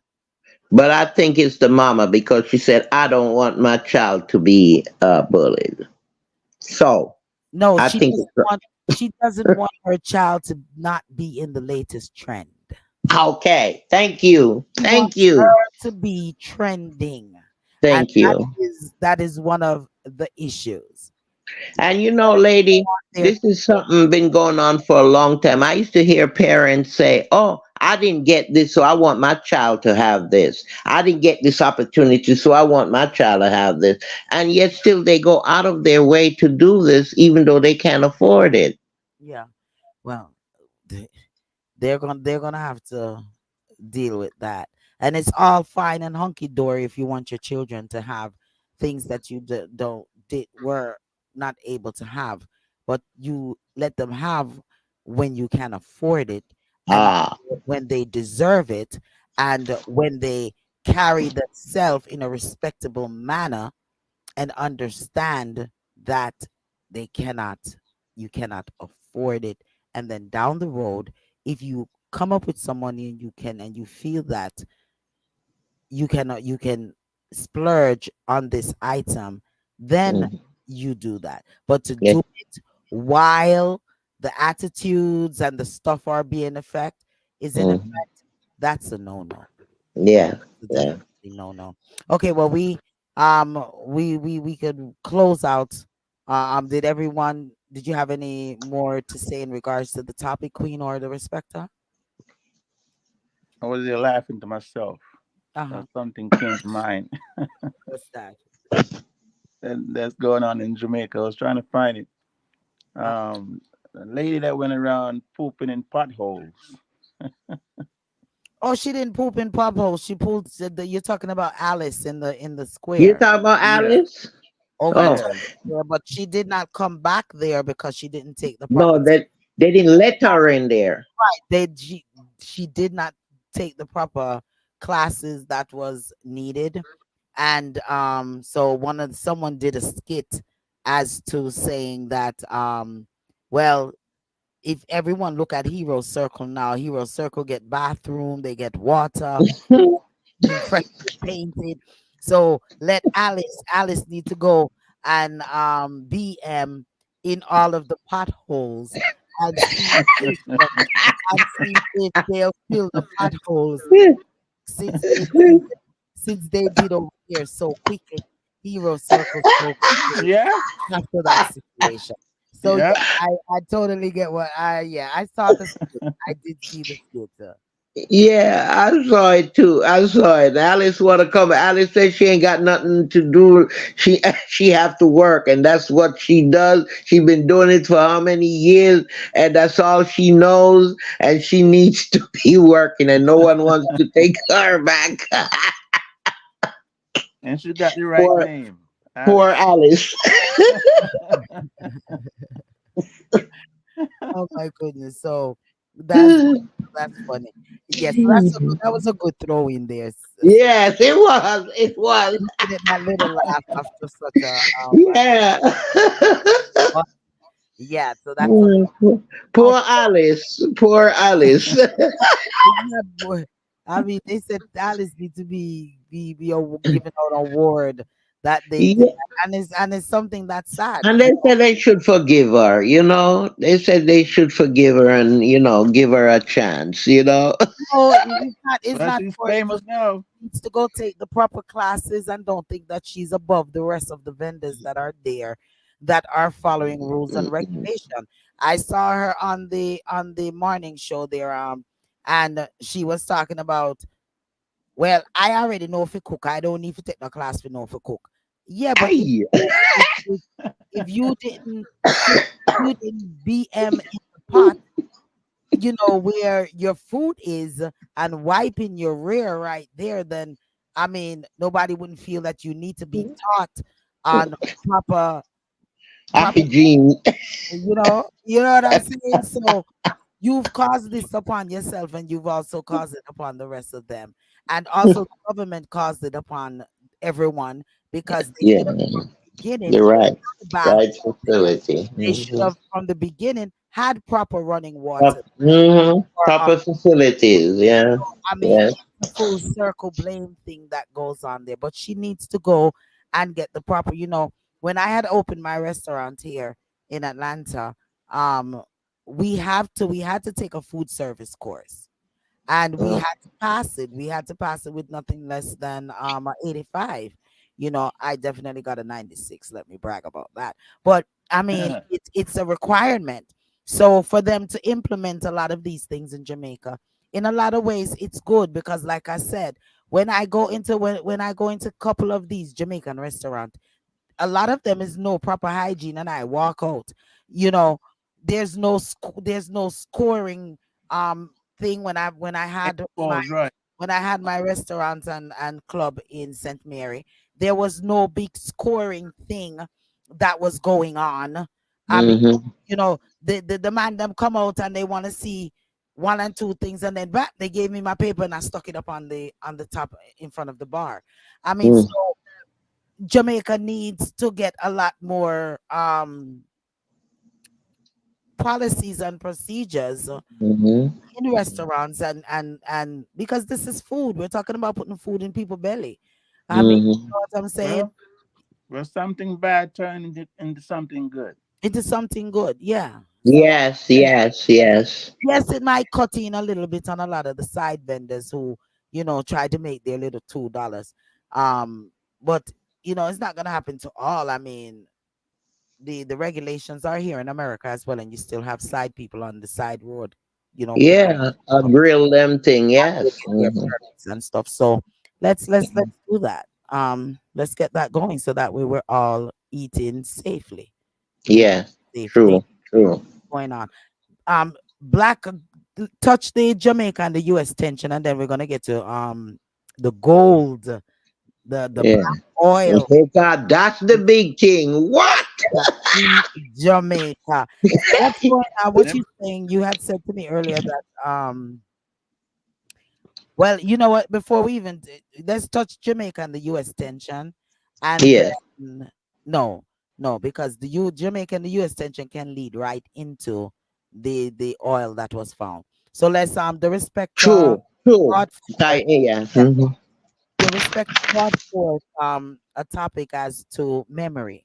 But I think it's the mama because she said, I don't want my child to be bullied. So No, I think it's she doesn't want her child to not be in the latest trend. okay. Thank you. She Thank wants you. her to be trending. And Thank you. that is one of the issues. And They lady, want their this is something been going on for a long time. I used to hear parents say, "Oh, I didn't get this, so I want my child to have this. I didn't get this opportunity, so I want my child to have this." And yet still they go out of their way to do this even though they can't afford it. yeah. Well, they- they're gonna have to deal with that. And it's all fine and hunky dory if you want your children to have things that you don't did were not able to have, but you let them have when you can afford it, and Ah, when they deserve it, and when they carry themselves in a respectable manner and understand that they cannot you cannot afford it. And then down the road, if you come up with some money and you feel that you can splurge on this item, then mm, you do that. But to yeah, do it while the attitudes and the stuff are being effect is in mm, effect, that's a no-no. yeah, Definitely yeah. no, no. Okay, well, we could close out. Did you have any more to say in regards to the topic, Queen or the respecter? I was there laughing to myself. Uh-huh. Something came to mind. What's that? That's going on in Jamaica. I was trying to find it. Uh, A lady that went around pooping in potholes. oh, she didn't poop in pub holes. She pulled you're talking about Alice in the You square talking about Yeah, Alice? over in Oh, yeah. Times Square, but she did not come back there because she didn't take the no, proper that they didn't let her in there. they she did not take the proper classes that was needed. And so someone did a skit as to saying that well, if everyone look at Hero Circle now, Hero Circle get bathroom, they get water, being freshly painted. So let Alice need to go and BM in all of the potholes and see if they'll fill the potholes since they did over here so quickly, Hero Circle so quickly Yeah, after that situation. So yeah. yeah, I totally get what I saw the skit. I did see the skit. Yeah, I saw it too. I saw it. Alice wanna come. Alice said she ain't got nothing to do. She she have to work, and that's what she does. She been doing it for how many years, and that's all she knows. And she needs to be working, and no one wants to take her back. And she got the right poor, name, poor Alice. Alice. Oh my goodness. So that's that's funny. Yes, that was a good throw in there. Yes, it was. It was. Getting that little laugh after such a Yeah. but yeah, so that's something. Poor Alice. Poor Alice. Yeah, boy. I mean, they said Dallas need to giving out an award that Yeah. and it's something that's sad. And they said they should forgive her, you know. They said they should forgive her and, give her a chance, you know. No, it's not Well, she's for famous now. needs to go take the proper classes and don't think that she's above the rest of the vendors that are there that are following rules and regulation. I saw her on the morning show there, and she was talking about, well, I already know if you cook. I don't need to take no class for know if you cook. Yeah, but Aye. if you didn't BM in the pot, where your food is, and wiping your rear right there, then I mean nobody wouldn't feel that you need to be taught on proper proper Happy Jean. you know what I'm saying. So you've caused this upon yourself, and you've also caused it upon the rest of them, and also the government caused it upon everyone because they Yeah. should have beginning, You're right. the bathroom Right there. facility. They should have from the beginning had proper running water. Or Proper facilities. Yeah. I mean, Yes. it's a full circle blame thing that goes on there. But she needs to go and get the proper, when I had opened my restaurant here in Atlanta, um, we had to take a food service course. And we Mm, had to pass it. We had to pass it with nothing less than a 85. I definitely got a 96. Let me brag about that. But I mean, it's a requirement. So for them to implement a lot of these things in Jamaica, in a lot of ways, it's good because, like I said, when I go into a couple of these Jamaican restaurants, a lot of them is no proper hygiene, and I walk out. You know, there's no scoring thing when I had my Expose, right? restaurant and club in St. Mary. There was no big scoring thing that was going on. I mean, mm-hmm. the man them come out and they want to see one and two things, and then back they gave me my paper and I stuck it up on the top in front of the bar. I mean, so Mm, Jamaica needs to get a lot more policies and procedures mm-hmm. in restaurants, and because this is food, we're talking about putting food in people's belly. I mean, you Mm-hmm. know what I'm saying? Well, something bad turned into something good. It is something good, yeah. So Yes. Yes. Yes. yes, it might cut in a little bit on a lot of the side vendors who try to make their little $2. But it's not gonna happen to all. I mean, the regulations are here in America as well, and you still have side people on the side road, putting Yeah. A grill them thing. they Yes. get their Mm-hmm. permits and stuff. So let's do that. Let's get that going so that way we're all eating safely, drinking Yes. safely. True. True. Going on. Black touch the Jamaica and the US tension, and then we're gonna get to the gold, the Yeah. black oil Oh God, that's the big thing. What? in Jamaica. So what's going on? What Them you saying? You had said to me earlier that well, you know what? Before we even let's touch Jamaica and the U.S. tension, and Yes. then no, no, because Jamaica and the U.S. tension can lead right into the oil that was found. So let's the respect True. True. brought forth, Yeah. yeah, Mm-hmm. the respect brought forth a topic as to memory,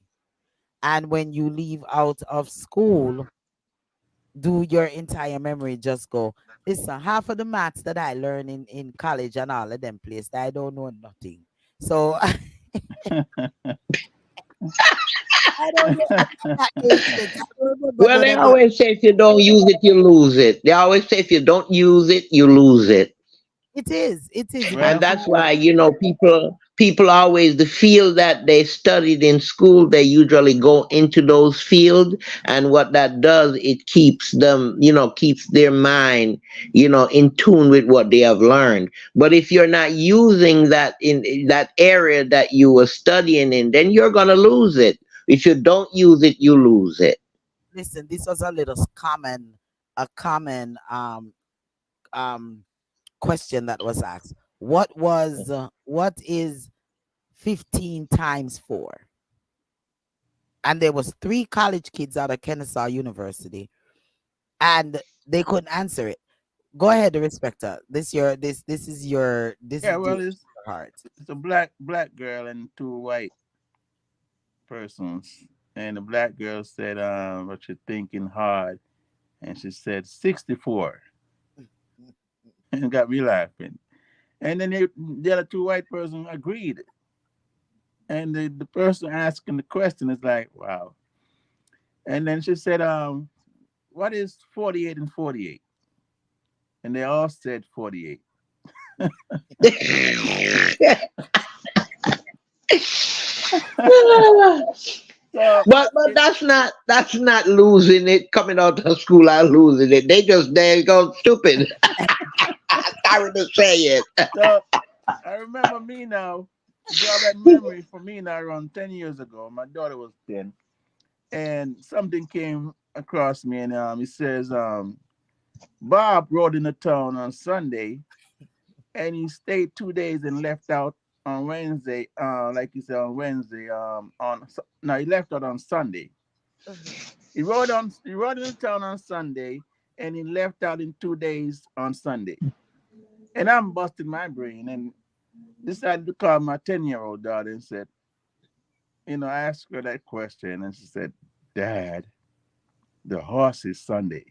and when you leave out of school, do your entire memory just go? Listen, half of the maths that I learned in college and all of them places, I don't know nothing. So I don't know anything that they said. I don't remember Well, none they of them. always say if you don't use it, you lose it. They always say if you don't use it, you lose it. It is. It is. If you And well, that's don't use why, people always the field that they studied in school, they usually go into those fields, and what that does, it keeps them, keeps their mind, in tune with what they have learned. But if you're not using that in that area that you were studying in, then you're gonna lose it. If you don't use it, you lose it. listen, this was a little common question that was asked. What is 15 times 4? And there was three college kids out of Kennesaw University, and they couldn't answer it. Go ahead, the respecter. This yeah. is dear Well, to your heart. it's a black girl and two white persons, and the black girl said, "What you thinking hard?" And she said 64, and got me laughing. And then the other two white person agreed, and the person asking the question is like, "Wow." And then she said, "What is 48 and 48?" And they all said 48. So But it, that's not losing it. Coming out of school and losing it. They just there go stupid. Sorry to say it. so I remember me now, draw back memory for me now around 10 years ago. My daughter was 10, and something came across me, and it says, Bob rode in the town on Sunday, and he stayed 2 days and left out. on Wednesday, like you said on Wednesday, no, he left out on Sunday. Mhm. He rode into town on Sunday, and he left out in 2 days on Sunday. And I'm busting my brain and decided to call my 10-year-old daughter and said, I asked her that question, and she said, "Dad, the horse is Sunday."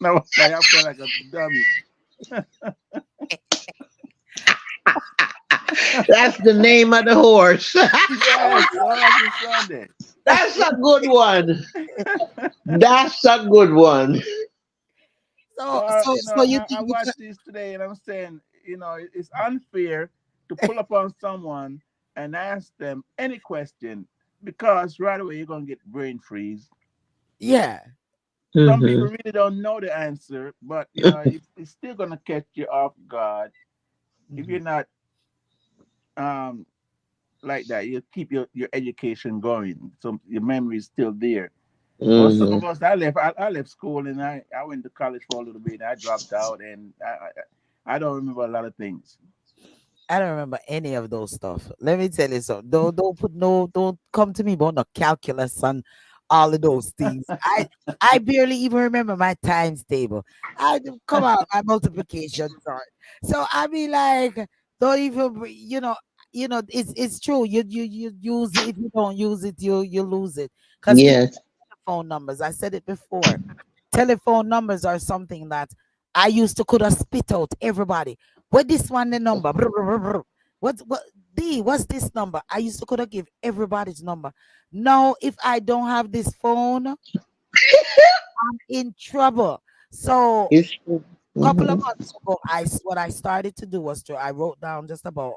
No, like I felt like a dummy. That's the name of the horse. Yes, the horse is Sunday. That's a good one. That's a good one. So, So you I think because watched this today, and I'm saying, it's unfair to pull up on someone and ask them any question, because right away you're gonna get brain freeze. yeah. Some people Hmm. really don't know the answer, but it's still gonna catch you off guard if you're Mhm. not um like that. You keep your education going, so your memory is still there. But some Hmm. of us, I left school and I went to college for a little bit. I dropped out, and I don't remember a lot of things. I don't remember any of those stuff. Let me tell you something. Don't come to me about no calculus and all of those things. I barely even remember my times table. Come on, my multiplication chart. So I be like, don't even it's true. You use it. If you don't use it, you lose it. Because even Yes. phone numbers, I said it before. Telephone numbers are something that I used to could have spit out everybody. What this one the number? Brr, brr, brr, brr. What D? What's this number? I used to could have give everybody's number. Now, if I don't have this phone, I'm in trouble. So It's couple hmm of months ago, what I started to do was I wrote down just about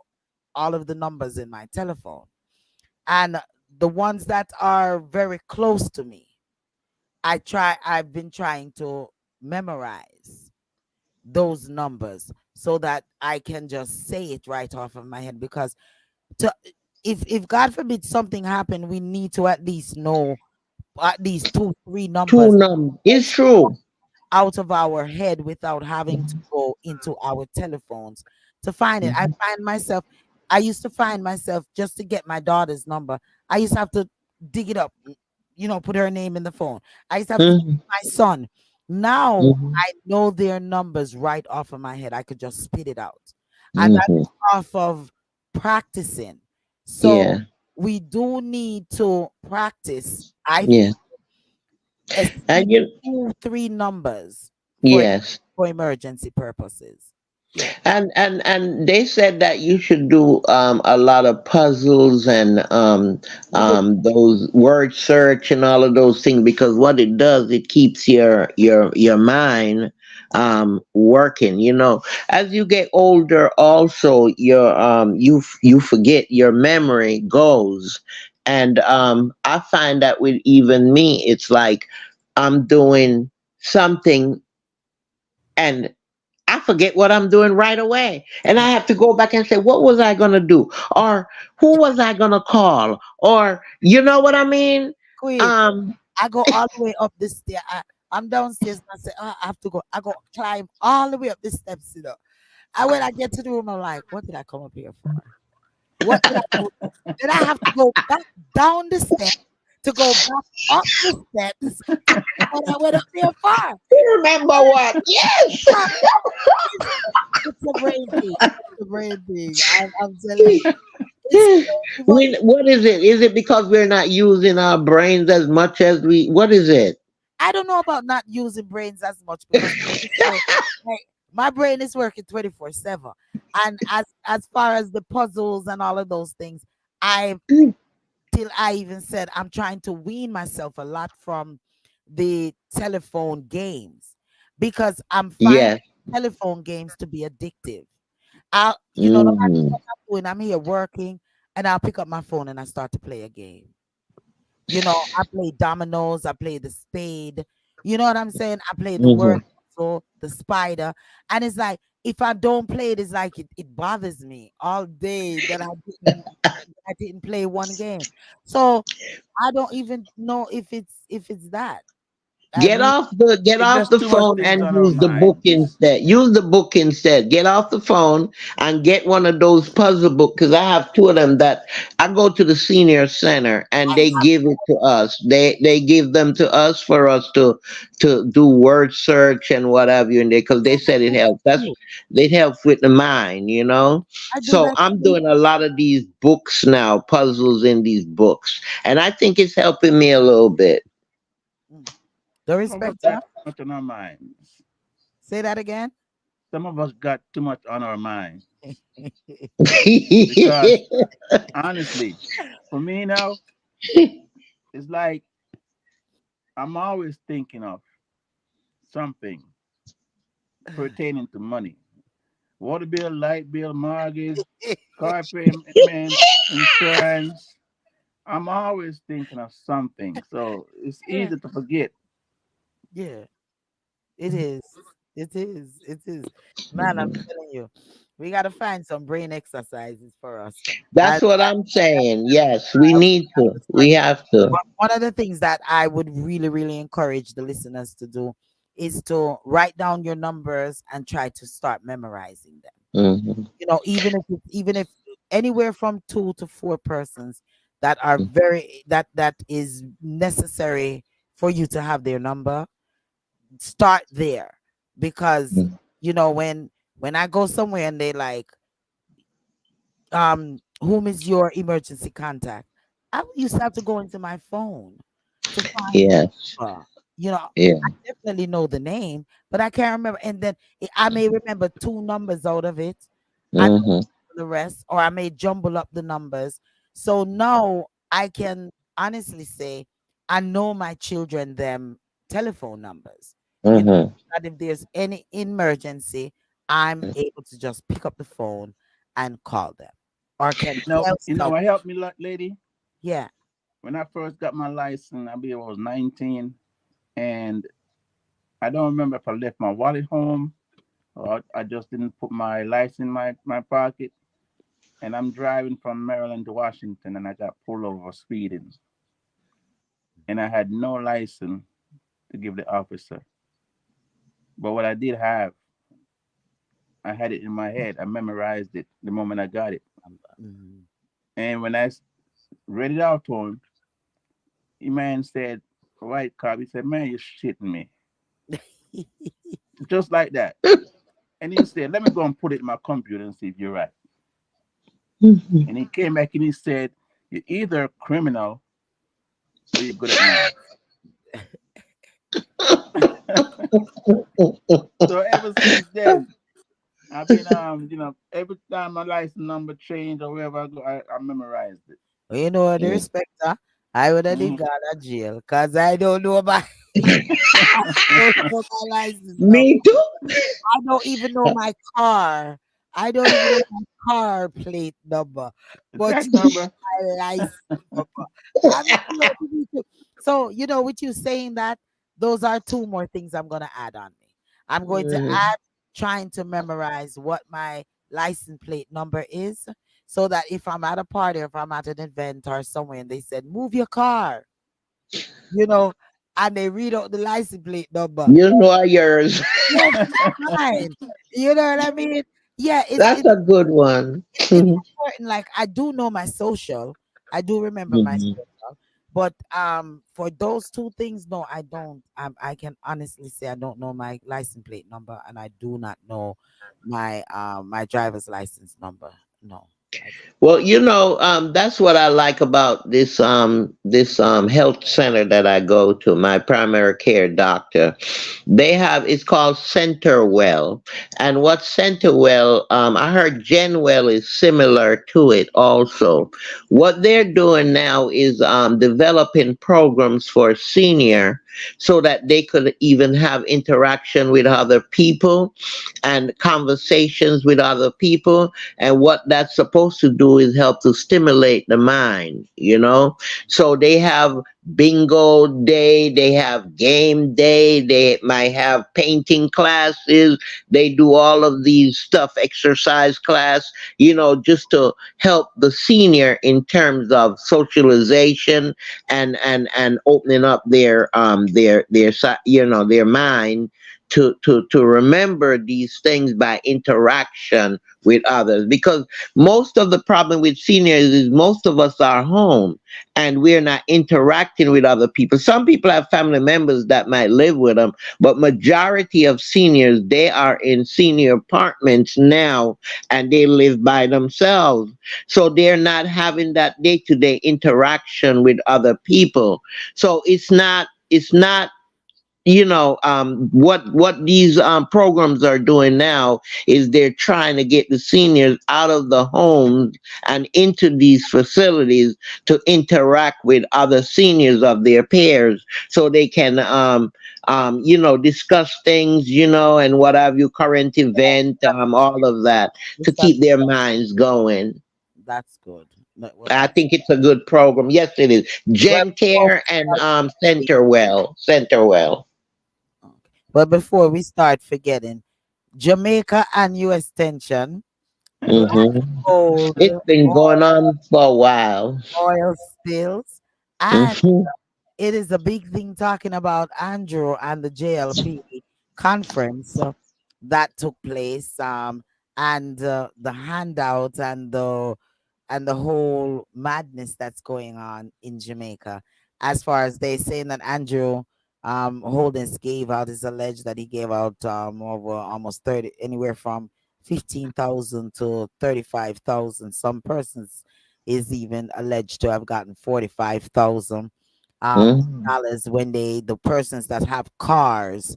all of the numbers in my telephone, and the ones that are very close to me. I've been trying to memorize those numbers so that I can just say it right off of my head, because to if God forbid something happened, we need to at least know at least two, three two numbers num. It's true. out of our head without having to go into our telephones to find it. Hmm. I used to find myself just to get my daughter's number. I used to have to dig it up, put her name in the phone. I used to have to Hmm. my son. Now Hmm. I know their numbers right off of my head. I could just spit it out. And that's Hmm. off of practicing. So Yeah. we do need to practice. I Yeah. at And least you. two, three numbers for Yes. emergency purposes. Yeah. And they said that you should do a lot of puzzles and Word. those word search and all of those things, because what it does, it keeps your mind working. As you get older, also you forget, your memory goes. And I find that with even me, it's like I'm doing something, and I forget what I'm doing right away. And I have to go back and say, what was I going to do? Or who was I going to call? Or, you know what I mean? Quick. Um, I go all the way up the stair. I'm downstairs and I say, oh, I have to go. I go climb all the way up the steps, And when I get to the room, I'm like, what did I come up here for? What did I do? Then I have to go back down the steps to go back up the steps to what I went up there for. you remember what? Yes. Ah, It's, it's a brain thing. It's a brain thing. I'm telling you. It's crazy, but What is it? Is it because we're not using our brains as much as what is it? I don't know about not using brains as much because like you say, like, my brain is working 24/7. And as far as the puzzles and all of those things, I till I even said I'm trying to wean myself a lot from the telephone games because I'm finding Yes. telephone games to be addictive. No matter Hmm. what I'm doing, I'm here working and I'll pick up my phone and I start to play a game. I play dominoes, I play the spade. You know what I'm saying? I play the word Hmm. puzzle, the spider. And it's like if I don't play it, it's like it bothers me all day that I didn't play one game. So I don't even know if it's that. I really Get It's off just the too much phone things and on our use the book minds. instead. Use the book instead. Get off the phone and get one of those puzzle books, because I have two of them that I go to the senior center and they give it to us. They give them to us for us to do word search and what have you, and because they said it helps. do. It helps with the mind. I do So that I'm too. doing a lot of these books now, puzzles in these books, and I think it's helping me a little bit. Mm. The Some of us got respecter. too much on our minds. Say that again. Some of us got too much on our mind because honestly, for me now, it's like I'm always thinking of something pertaining to money. Water bill, light bill, mortgage, car payment, insurance. I'm always thinking of something. So it's Yeah. easy to forget. Yeah. It is. It is. It is. Man, I'm telling you, we got to find some brain exercises for us. That's I, what I'm saying. Yes, we I need have to. to start We doing. have to. One of the things that I would really, really encourage the listeners to do is to write down your numbers and try to start memorizing them. Hmm. Even if anywhere from 2 to 4 persons that are very that is necessary for you to have their number, start there. Because when I go somewhere and they like, whom is your emergency contact, I used to have to go into my phone to find the Yes. number. you know Yeah. I definitely know the name, but I can't remember. And then I may remember two numbers out of it. I don't Hmm. remember the rest, or I may jumble up the numbers. So now I can honestly say I know my children them telephone numbers. You know Hmm. that if there's any emergency, I'm able to just pick up the phone and call them, or can else tell. What helped me, lady? Yeah. When I first got my license, I believe I was 19, and I don't remember if I left my wallet home or I just didn't put my license in my pocket. And I'm driving from Maryland to Washington, and I got pulled over for speeding, and I had no license to give the officer. But what I did have, I had it in my head. I memorized it the moment I got it. Mhm. And when I read it out to him, the man said, "Right, cop." He said, "Man, you're shitting me." Just like that. And he said, "Let me go and put it in my computer and see if you're right." And he came back and he said, "You're either a criminal or you're good at math." So ever since then, I've been every time my license number changed or wherever I go, I memorized it. Well, the respecter, I would have Mhm. gone to jail because I don't know my I don't know my license number. Me too. I don't even know my car. I don't even know my car plate number, The but tax number. my license number. I'm not sure if you need to- So, with you saying that, those are two more things I'm going to add on me. I'm going to Mhm. add trying to memorize what my license plate number is, so that if I'm at a party or if I'm at an event or somewhere and they said, move your car, you know, and they read out the license plate number. You know yours. Yes, it's fine. You know what I mean? Yeah, That's a good one. it's important. Like, I do know my social. I do remember my Mhm. social. But for those two things, no, I don't. I can honestly say I don't know my license plate number, and I do not know my driver's license number. No, I Well, that's what I like about this health center that I go to, my primary care doctor. It's called Centerwell. And what Centerwell, I heard Genwell is similar to it also. What they're doing now is developing programs for senior so that they could even have interaction with other people and conversations with other people. And what that's supposed to do is help to stimulate the mind. So they have bingo day, they have game day, they might have painting classes, they do all of these stuff, exercise class, just to help the senior in terms of socialization and opening up their mind to remember these things by interaction with others, because most of the problem with seniors is most of us are home and we're not interacting with other people. Some people have family members that might live with them, but majority of seniors, they are in senior apartments now and they live by themselves. So they're not having that day-to-day interaction with other people. So it's not what these programs are doing now is they're trying to get the seniors out of the homes and into these facilities to interact with other seniors of their peers, so they can discuss things, and what have you, current event, all of that, to Just that, keep their minds going. that's good. Well, I that's think it's a good program. Yes, it is. well. Gen Before Care we and start forgetting, Centerwell. okay. But before we start forgetting, Jamaica and U.S. tension, black Hmm. gold, It's been going on for a while. oil spills, and Hmm. it is a big thing talking about Andrew and the JLP conference that took place, and the handout and the whole madness that's going on in Jamaica. As far as they saying that Andrew Holdings gave out, is alleged that he gave out over almost 30, anywhere from 15,000 to 35,000. Some persons is even alleged to have gotten 45,000 Hmm. dollars, when the persons that have cars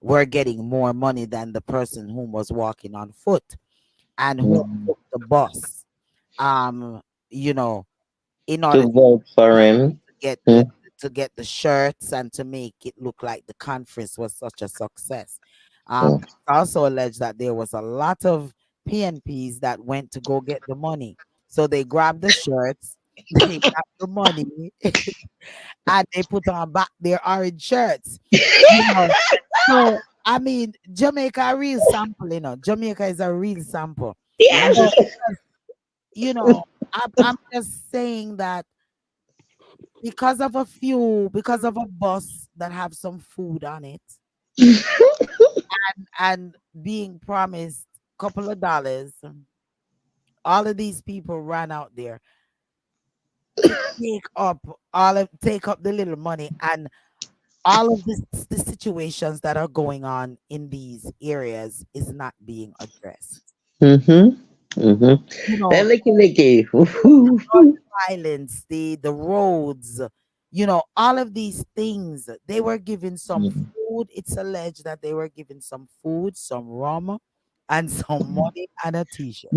were getting more money than the person who was walking on foot and who took the bus, um you know in To order vote for him. get Hmm. to get the shirts and to make it look like the conference was such a success. Hmm. It's also alleged that there was a lot of PNPs that went to go get the money. So they grabbed the shirts, they grabbed the money, and they put on back their orange shirts. You know, so I mean, Jamaica a real sample. Jamaica is a real sample. So Yes. you know, I'm just saying that because of a bus that have some food on it, and being promised a couple of dollars, all of these people ran out there to take up the little money, and all of the situations that are going on in these areas is not being addressed. Mm-hmm. Mm-hmm. You know, And licky licky. gun violence, the roads, all of these things. They were given some food. It's alleged that they were given some food, some rum, and some money and a t-shirt.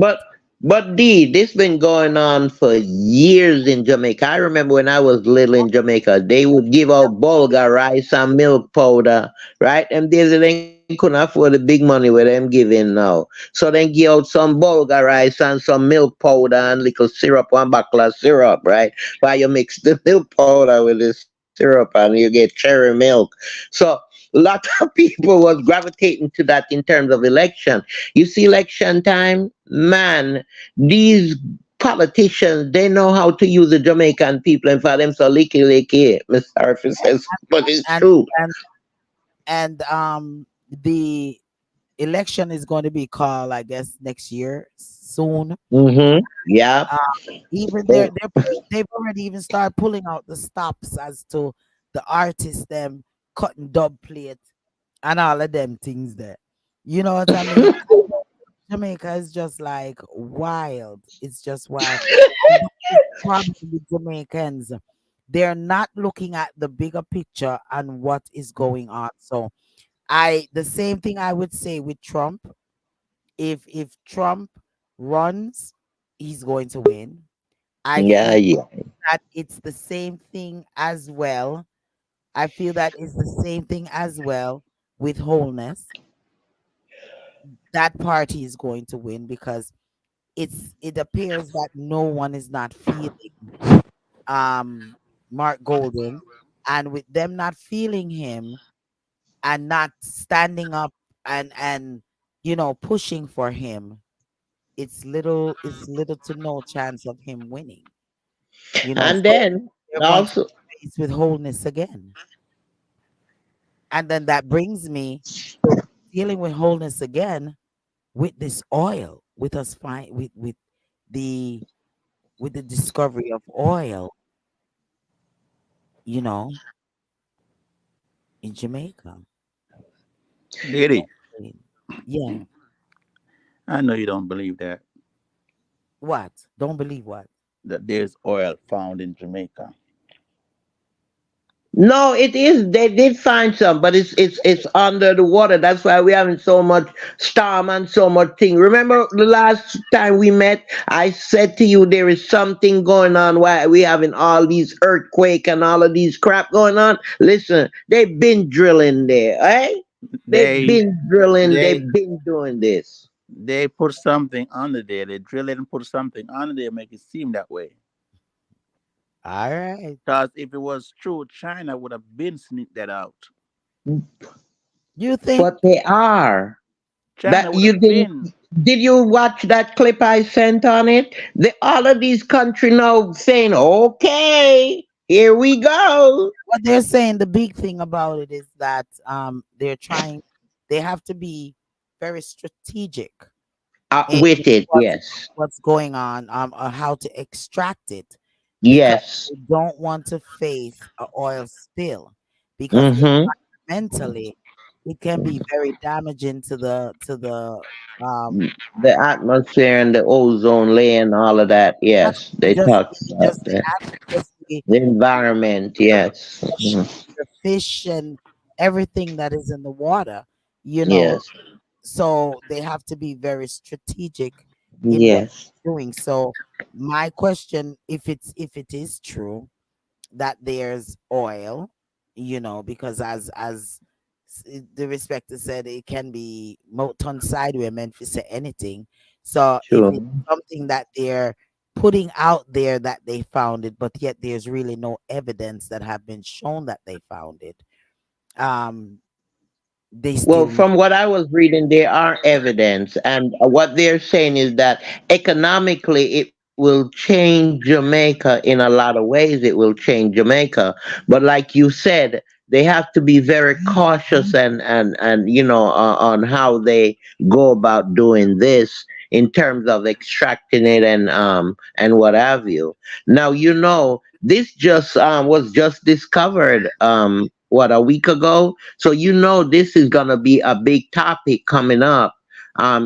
But this been going on for years in Jamaica. I remember when I was little in Jamaica, they would give out bulgur rice and milk powder, right? And they couldn't afford the big money where them giving now. So then give out some bulgur rice and some milk powder and little syrup, one buckle of syrup, right? While you mix the milk powder with the syrup and you get cherry milk. So a lot of people was gravitating to that in terms of election. You see, election time, man, these politicians, they know how to use the Jamaican people and for them so licky licky. Mr. Harfi says, but it's And true. and the election is going to be called, I guess, next year soon. Mm-hmm. Yeah. Uh, even Oh. they've already even started pulling out the stops as to the artists them cutting dub plate and all of them things there. You know what I mean? Jamaica is just like wild. It's just wild. And that is the problem with Jamaicans. They're not looking at the bigger picture and what is going on. So the same thing I would say with Trump. If Trump runs, he's going to win. I Yeah, feel yeah. that it's the same thing as well. I feel that it's the same thing as well with wholeness. That party is going to win because it appears that no one is not feeling um Mark Golden, and with them not feeling him and not standing up and pushing for him, it's little to no chance of him winning. And So then they're going to also, be faced with wholeness again. And then that brings me to dealing with wholeness again with this oil, with us find the with the discovery of oil, you know, in Jamaica. Diddy, Yeah. I know you don't believe that What? Don't believe what? there's oil found in Jamaica. no, it is. They did find some, but it's under the water. That's why we're having so much storm and so much thing. Remember the last time we met, I said to you there is something going on. Why we having all these earthquake and all of these crap going on? Listen, they've been drilling there, eh? They've They been drilling. they They've been doing this. they put something under there. They drill it and put something under there, make it seem that way. All right. Because if it was true, China would have been sneaked that out. You think? But they are. China That would you have didn't been. did you watch that clip I sent on it? All of these country now saying, okay, here we go. What they're saying, the big thing about it is that they have to be very strategic in With it, what's yes. what's going on how to extract it, because Yes. they don't want to face a oil spill, because Mm-hmm. environmentally it can be very damaging to the um The atmosphere and the ozone layer and all of that, not yes. They just talk about just the that. just The environment, yes. Mhm. the fish and everything that is in the water, you know. Yes. So they have to be very strategic in what Yes. they're doing. So my question, if it is true that there's oil, because the respecter said, it can be ton sideways meant to say anything. So if Sure. it's something that they're putting out there that they found it, but yet there's really no evidence that have been shown that they found it, um they Well, still need. from what I was reading, there are evidence, and what they're saying is that economically it will change Jamaica in a lot of ways. It will change Jamaica, but like you said, they have to be very cautious and on how they go about doing this in terms of extracting it and what have you. Now this just was just discovered what, a week ago, so this is gonna be a big topic coming up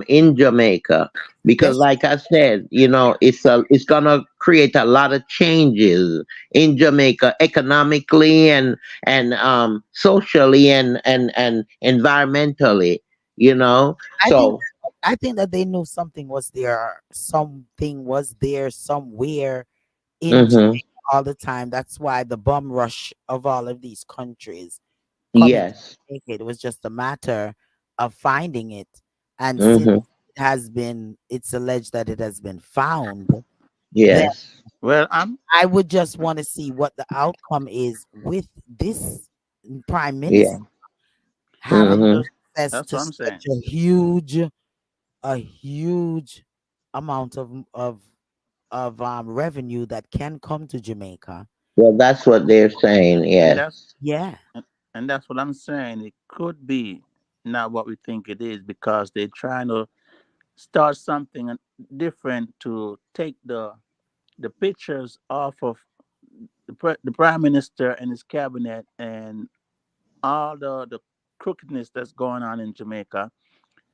in Jamaica, because Yes. like I said, it's gonna create a lot of changes in Jamaica economically and socially and environmentally, I think So I think that they knew something was there somewhere in mhm, Jamaica all the time. That's why the bum rush of all of these countries coming to yes. Jamaica, it was just a matter of finding it. And since Mhm, it's alleged that it has been found, then yes. Well, I'm. I would just want to see what the outcome is with this prime Yeah. minister having I'm Mhm. just. access That's to what I'm saying. such a huge amount of revenue that can come to Jamaica. Well, that's what they're saying. And Yes. that's Yeah, and that's what I'm saying. It could be not what we think it is because they're trying to start something different to take the pictures off of the prime minister and his cabinet and all the crookedness that's going on in Jamaica,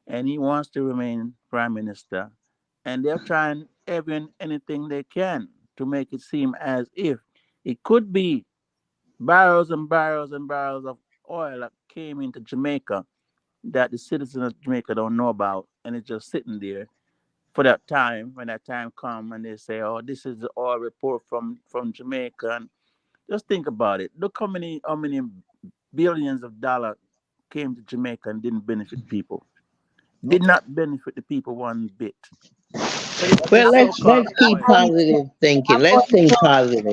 and he wants to remain prime minister, and they're trying anything they can to make it seem as if it could be barrels and barrels and barrels of oil that came into Jamaica that the citizens of Jamaica don't know about, and it's just sitting there for that time. When that time come and they say, "Oh, this is the oil report from Jamaica," and just think about it. Look how many billions of dollars came to Jamaica and didn't benefit people. did Okay. not benefit the people one bit. But Well, this I'm let's so-called keep oil. positive thinking. I'm Let's going think to positive.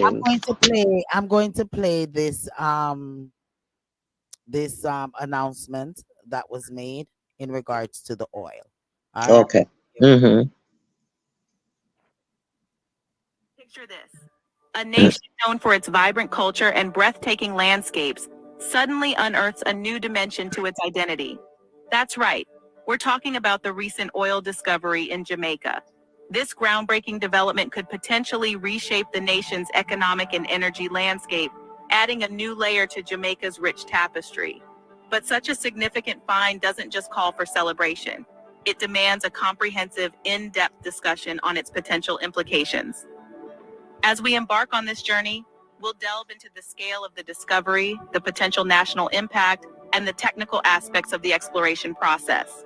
I'm going to play this announcement that was made in regards to the oil. All right. Okay. Here we go. Mm-hmm. Picture this. A nation known for its vibrant culture and breathtaking landscapes suddenly unearths a new dimension to its identity. That's right. We're talking about the recent oil discovery in Jamaica. This groundbreaking development could potentially reshape the nation's economic and energy landscape, adding a new layer to Jamaica's rich tapestry. But such a significant find doesn't just call for celebration. It demands a comprehensive, in-depth discussion on its potential implications. As we embark on this journey, we'll delve into the scale of the discovery, the potential national impact, and the technical aspects of the exploration process.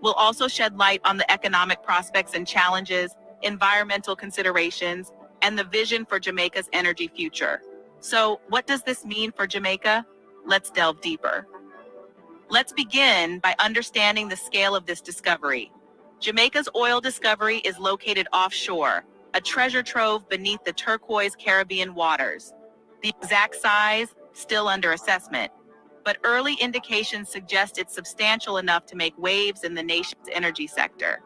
We'll also shed light on the economic prospects and challenges, environmental considerations, and the vision for Jamaica's energy future. So, what does this mean for Jamaica? Let's delve deeper. Let's begin by understanding the scale of this discovery. Jamaica's oil discovery is located offshore, a treasure trove beneath the turquoise Caribbean waters. The exact size, still under assessment, but early indications suggest it's substantial enough to make waves in the nation's energy sector.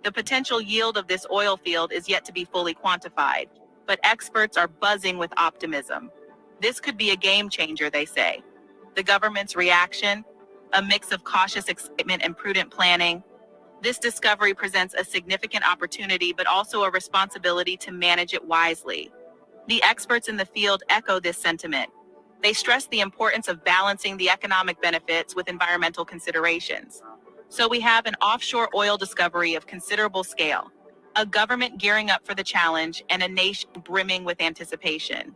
The potential yield of this oil field is yet to be fully quantified, but experts are buzzing with optimism. This could be a game changer, they say. The government's reaction? A mix of cautious excitement and prudent planning. This discovery presents a significant opportunity, but also a responsibility to manage it wisely. The experts in the field echo this sentiment. They stress the importance of balancing the economic benefits with environmental considerations. So we have an offshore oil discovery of considerable scale, a government gearing up for the challenge, and a nation brimming with anticipation.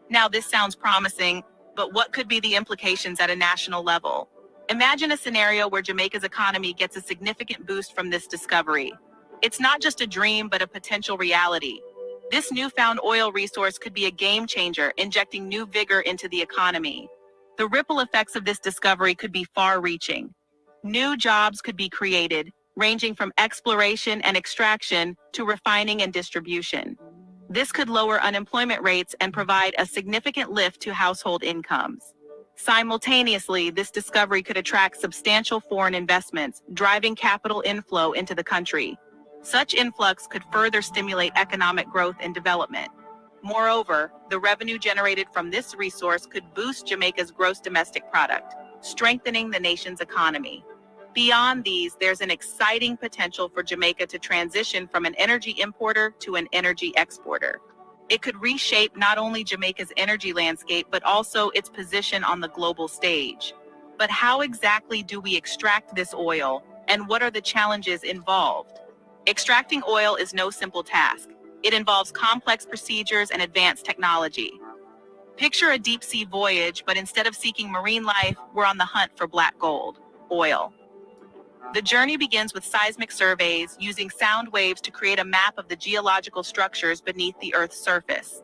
Now, this sounds promising, but what could be the implications at a national level? Imagine a scenario where Jamaica's economy gets a significant boost from this discovery. It's not just a dream, but a potential reality. This newfound oil resource could be a game changer, injecting new vigor into the economy. The ripple effects of this discovery could be far reaching. New jobs could be created, ranging from exploration and extraction to refining and distribution. This could lower unemployment rates and provide a significant lift to household incomes. Simultaneously, this discovery could attract substantial foreign investments, driving capital inflow into the country. Such influx could further stimulate economic growth and development. Moreover, the revenue generated from this resource could boost Jamaica's gross domestic product, strengthening the nation's economy. Beyond these, there's an exciting potential for Jamaica to transition from an energy importer to an energy exporter. It could reshape not only Jamaica's energy landscape, but also its position on the global stage. But how exactly do we extract this oil, and what are the challenges involved? Extracting oil is no simple task. It involves complex procedures and advanced technology. Picture a deep sea voyage, but instead of seeking marine life, we're on the hunt for black gold, oil. The journey begins with seismic surveys, using sound waves to create a map of the geological structures beneath the Earth's surface.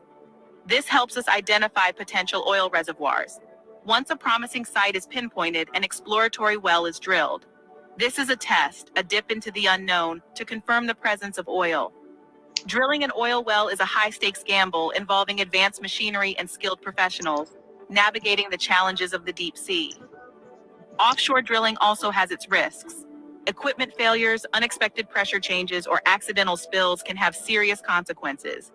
This helps us identify potential oil reservoirs. Once a promising site is pinpointed, an exploratory well is drilled. This is a test, a dip into the unknown, to confirm the presence of oil. Drilling an oil well is a high-stakes gamble involving advanced machinery and skilled professionals, navigating the challenges of the deep sea. Offshore drilling also has its risks. Equipment failures, unexpected pressure changes, or accidental spills can have serious consequences.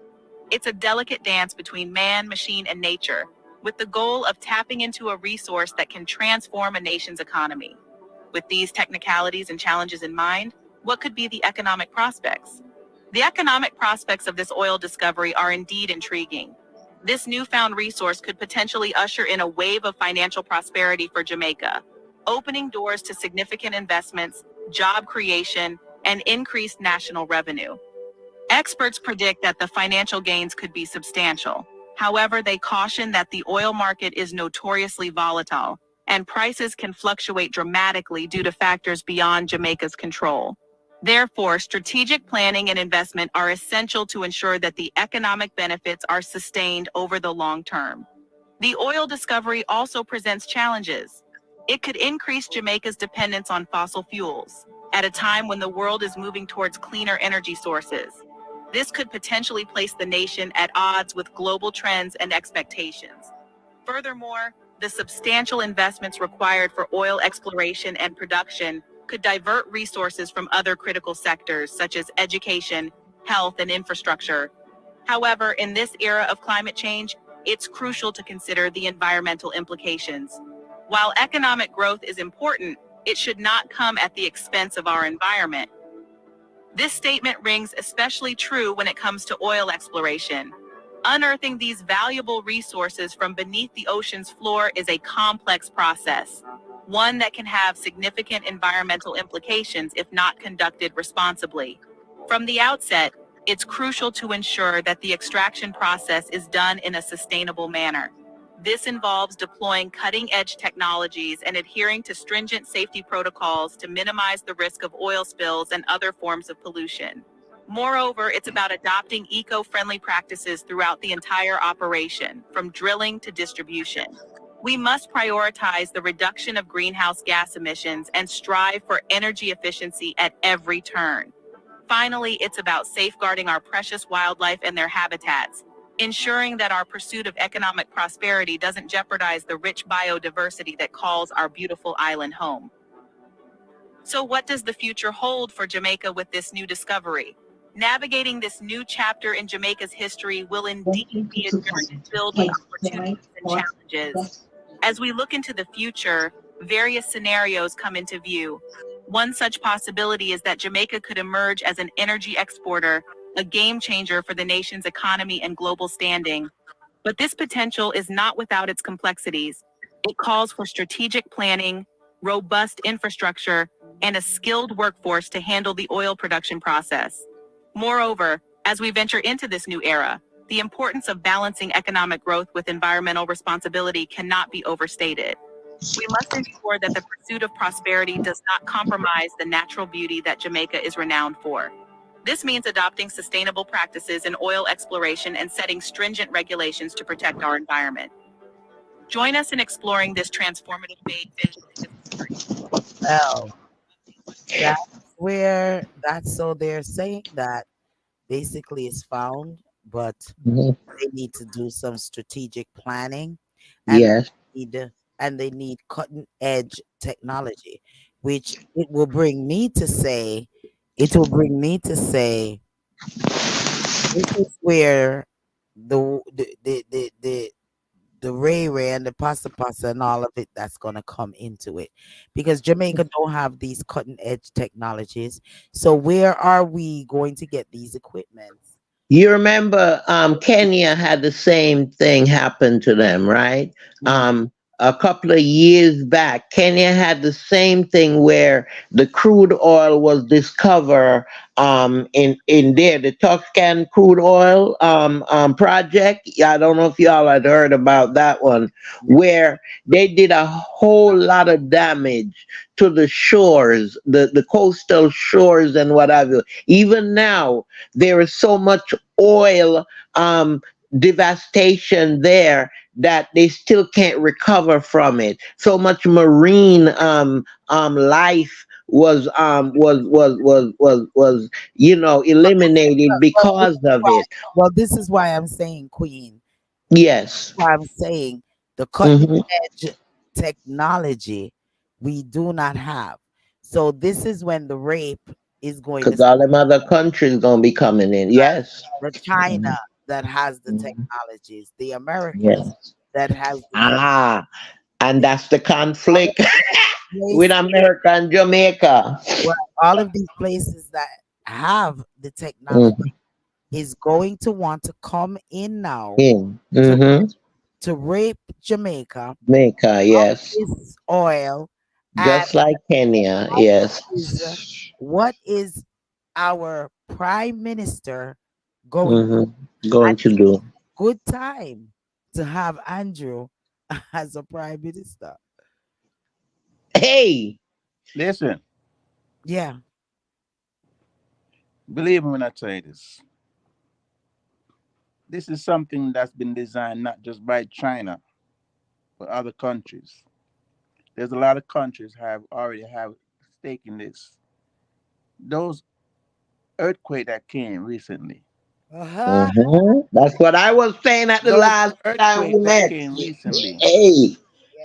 It's a delicate dance between man, machine, and nature, with the goal of tapping into a resource that can transform a nation's economy. With these technicalities and challenges in mind, what could be the economic prospects? The economic prospects of this oil discovery are indeed intriguing. This newfound resource could potentially usher in a wave of financial prosperity for Jamaica, opening doors to significant investments, job creation, and increased national revenue. Experts predict that the financial gains could be substantial. However, they caution that the oil market is notoriously volatile, and prices can fluctuate dramatically due to factors beyond Jamaica's control. Therefore, strategic planning and investment are essential to ensure that the economic benefits are sustained over the long term. The oil discovery also presents challenges. It could increase Jamaica's dependence on fossil fuels at a time when the world is moving towards cleaner energy sources. This could potentially place the nation at odds with global trends and expectations. Furthermore, the substantial investments required for oil exploration and production could divert resources from other critical sectors such as education, health, and infrastructure. However, in this era of climate change, it's crucial to consider the environmental implications. While economic growth is important, it should not come at the expense of our environment. This statement rings especially true when it comes to oil exploration. Unearthing these valuable resources from beneath the ocean's floor is a complex process, one that can have significant environmental implications if not conducted responsibly. From the outset, it's crucial to ensure that the extraction process is done in a sustainable manner. This involves deploying cutting-edge technologies and adhering to stringent safety protocols to minimize the risk of oil spills and other forms of pollution. Moreover, it's about adopting eco-friendly practices throughout the entire operation, from drilling to distribution. We must prioritize the reduction of greenhouse gas emissions and strive for energy efficiency at every turn. Finally, it's about safeguarding our precious wildlife and their habitats, ensuring that our pursuit of economic prosperity doesn't jeopardize the rich biodiversity that calls our beautiful island home. So, what does the future hold for Jamaica with this new discovery? Navigating this new chapter in Jamaica's history will indeed be a journey filled with opportunities and challenges. As we look into the future, various scenarios come into view. One such possibility is that Jamaica could emerge as an energy exporter, a game changer for the nation's economy and global standing. But this potential is not without its complexities. It calls for strategic planning, robust infrastructure, and a skilled workforce to handle the oil production process. Moreover, as we venture into this new era, the importance of balancing economic growth with environmental responsibility cannot be overstated. We must ensure that the pursuit of prosperity does not compromise the natural beauty that Jamaica is renowned for. This means adopting sustainable practices in oil exploration and setting stringent regulations to protect our environment. Join us in exploring this transformative phase of history. Well, that's so they're saying that basically is found, but Mhm. they need to do some strategic planning, and Yes. need they need cutting edge technology, which it will bring me to say this is where the Ray and the Pasta Pasta and all of it that's gonna come into it, because Jamaica don't have these cutting edge technologies. So where are we going to get these equipments? You remember Kenya had the same thing happen to them, right? Mhm. Um, a couple of years back, Kenya had the same thing where the crude oil was discovered in there, the Tuscan crude oil project. Yeah, I don't know if y'all had heard about that one, where they did a whole lot of damage to the shores, the coastal shores and whatever. Even now, there is so much oil devastation there that they still can't recover from it. So much marine life was eliminated Well, this because is of why, it. this is why I'm saying, Queen. Yes. Why I'm saying the cutting Mm-hmm. edge technology we do not have. So this is when the rape is going to Because all them other countries gonna be coming in. Yes. the China Mhm. that has the Mhm. technologies, the Americas Yes. that has the tech, Ah, and the that's the conflict with place, America and Jamaica. well, all of these places that have the technology Mm-hmm. is going to want to come in now to Mm-hmm. rape Jamaica Jamaica, yes. this oil. And Just like Kenya, what yes. is what is our prime minister going to do? Going And to do. good time to have Andrew as a prime minister. Hey, Listen, Yeah. believe me when I tell you this. This is something that's been designed not just by China, but other countries. There's a lot of countries have already have stake in this. Those earthquake that came recently. Uh-huh. That's what I was saying at the Those last time we earthquake that met. came recently. Hey,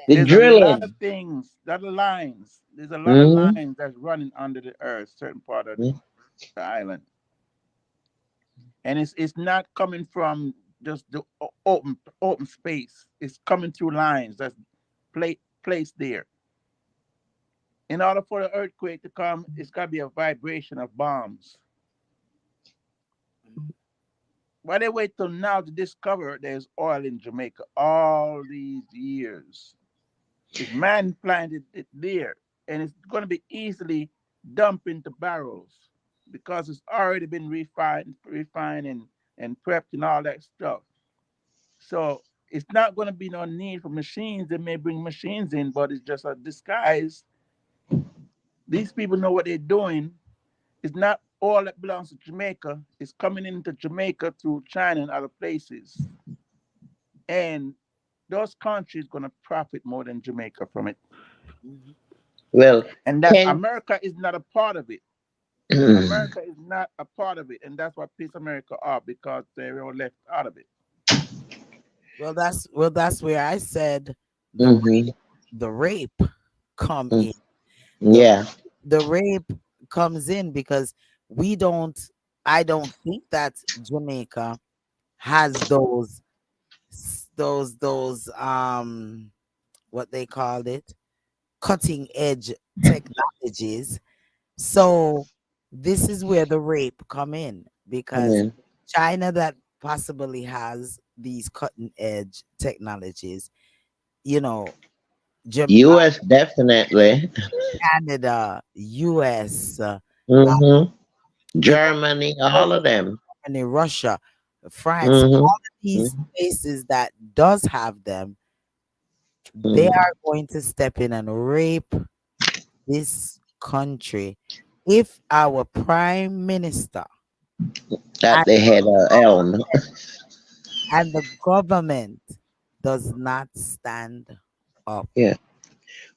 the There's a lot of drilling. things, lot of lines. There's a lot of Mm-hmm. lines that's running under the earth, certain part of the island, and it's not coming from just the open space. It's coming through lines that's placed there. In order for the earthquake to come, it's got to be a vibration of bombs. Why they wait till now to discover there's oil in Jamaica all these years? It's man planted it there, and it's going to be easily dumped into barrels because it's already been refined and prepped and all that stuff. So it's not going to be no need for machines. They may bring machines in, but it's just a disguise. These people know what they're doing. It's not all that belongs to Jamaica. It's coming into Jamaica through China and other places. And those countries going to profit more than Jamaica from it. Mhm. Well, And that can America is not a part of it. America is not a part of it. And that's what pissed America off because they were left out of it. Well, that's where I said the mm-hmm. the rape come in. The Yeah. the rape comes in because we don't I don't think that Jamaica has those what they called it, cutting edge technologies. So this is where the rape come in because Yeah. China that possibly has these cutting edge technologies, you know, U.S. definitely. Canada, US, Mm-hmm. you know, Germany, all of them. Germany, Russia, France, Mm-hmm. all of these places that does have them, they Mm-hmm. are going to step in and rape this country if our prime minister At and the head of Elm. the government does not stand up. Yeah.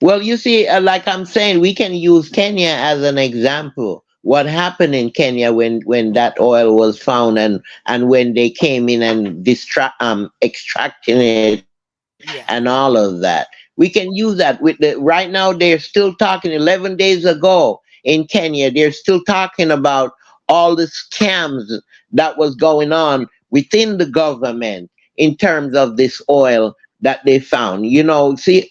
Well, you see, like I'm saying, we can use Kenya as an example. What happened in Kenya when that oil was found and when they came in and extracting it and all Yeah. of that. We can use that with the right now. They're still talking. 11 days ago in Kenya, they're still talking about all the scams that was going on within the government in terms of this oil that they found. See,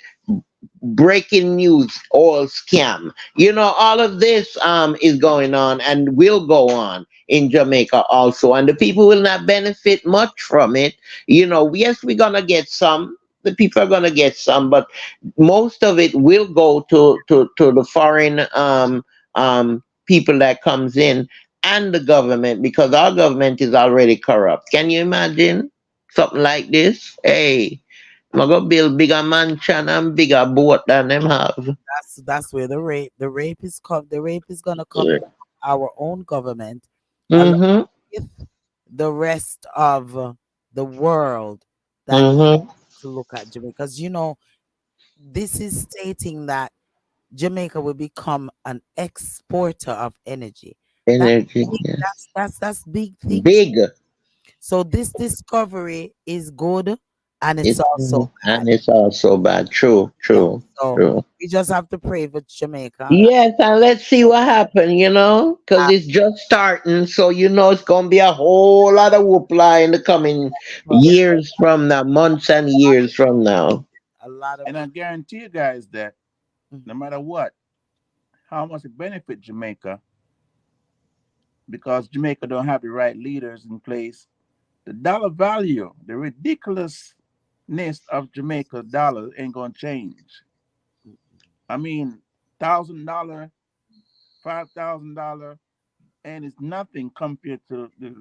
breaking news, oil scam. All of this is going on and will go on in Jamaica also, and the people will not benefit much from it. Yes, we're gonna get some. The people are gonna get some, but most of it will go to the foreign people that comes in and the government because our government is already corrupt. Can you imagine something like this? Hey. I'm gonna build bigger mansion and bigger boat than them have. That's where the rape is gonna come from our own government along Mm-hmm. with the rest of the world that need Mm-hmm. to look at Jamaica. Because this is stating that Jamaica will become an exporter of energy. That's Energy, big, yeah. that's big thing. Big. So this discovery is good and it's It, also mhm. bad. And it's also bad. True, Yeah. true, So true. we just have to pray for Jamaica. Yes, and let's see what happens, because it's just starting. So, it's going to be a whole lot of whoopla in the coming years from now, months and years from now. A lot of And I people. guarantee you guys that no Mhm. matter what, how much it benefit Jamaica, because Jamaica don't have the right leaders in place, the dollar value, the ridiculousness of Jamaica dollar ain't gonna change. I mean, $1,000, $5,000, and it's nothing compared to the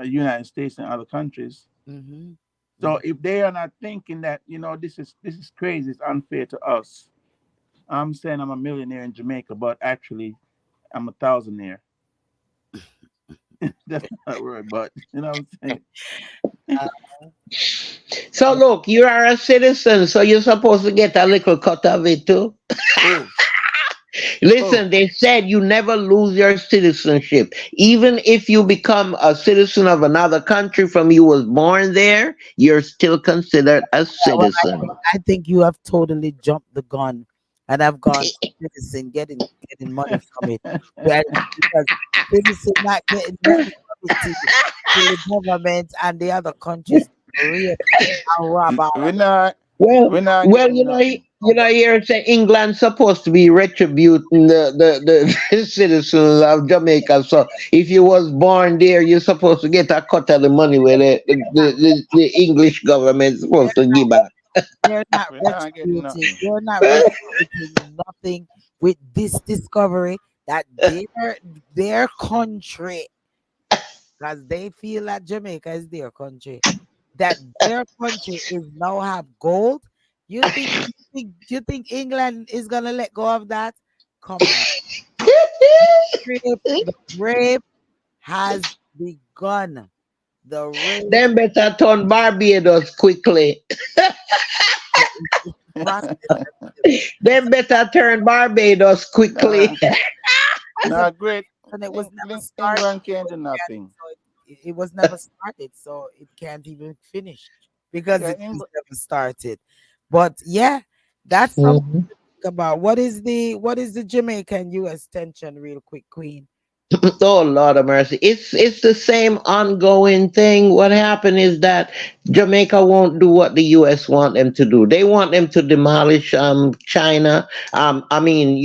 United States and other countries. Mhm. So Mhm. if they are not thinking that this is crazy, it's unfair to us. I'm saying I'm a millionaire in Jamaica, but actually I'm a thousandaire. That's not right, but you know what I'm saying. Uh, So look, you are a citizen, so you're supposed to get a little cut of it too. Oh, oh, Listen, they said you never lose your citizenship. Even if you become a citizen of another country from you was born there, you're still considered a Well, citizen. I think you have totally jumped the gun, and I've gone for citizen getting money from it. Well, because citizen not getting money from it till the government and the other countries rape and rob all we're of not, Well, we're not well, getting nothing. here say England's supposed to be retributing the citizens of Jamaica. So if you was born there, you're supposed to get a cut of the money where the English government supposed to give back. They're not We're not getting retributing. nothing. They're not retributing nothing with this discovery that their country, because they feel that Jamaica is their country, that their country is now have gold. You think England is gonna let go of that? Come on, the rape has begun. The rape Them better turn Barbados quickly. is process, Them better turn Barbados quickly. Nah, it's a nah, great. and it was never started. England can't So do nothing. it was never started, so it can't even finish because Yeah, it was England. never started. But yeah, that's something Mhm. to think about. What is the Jamaican U.S. tension, real quick, Queen? Oh Lord of mercy. It's the same ongoing thing. What happened is that Jamaica won't do what the US want them to do. They want them to demolish China. I mean,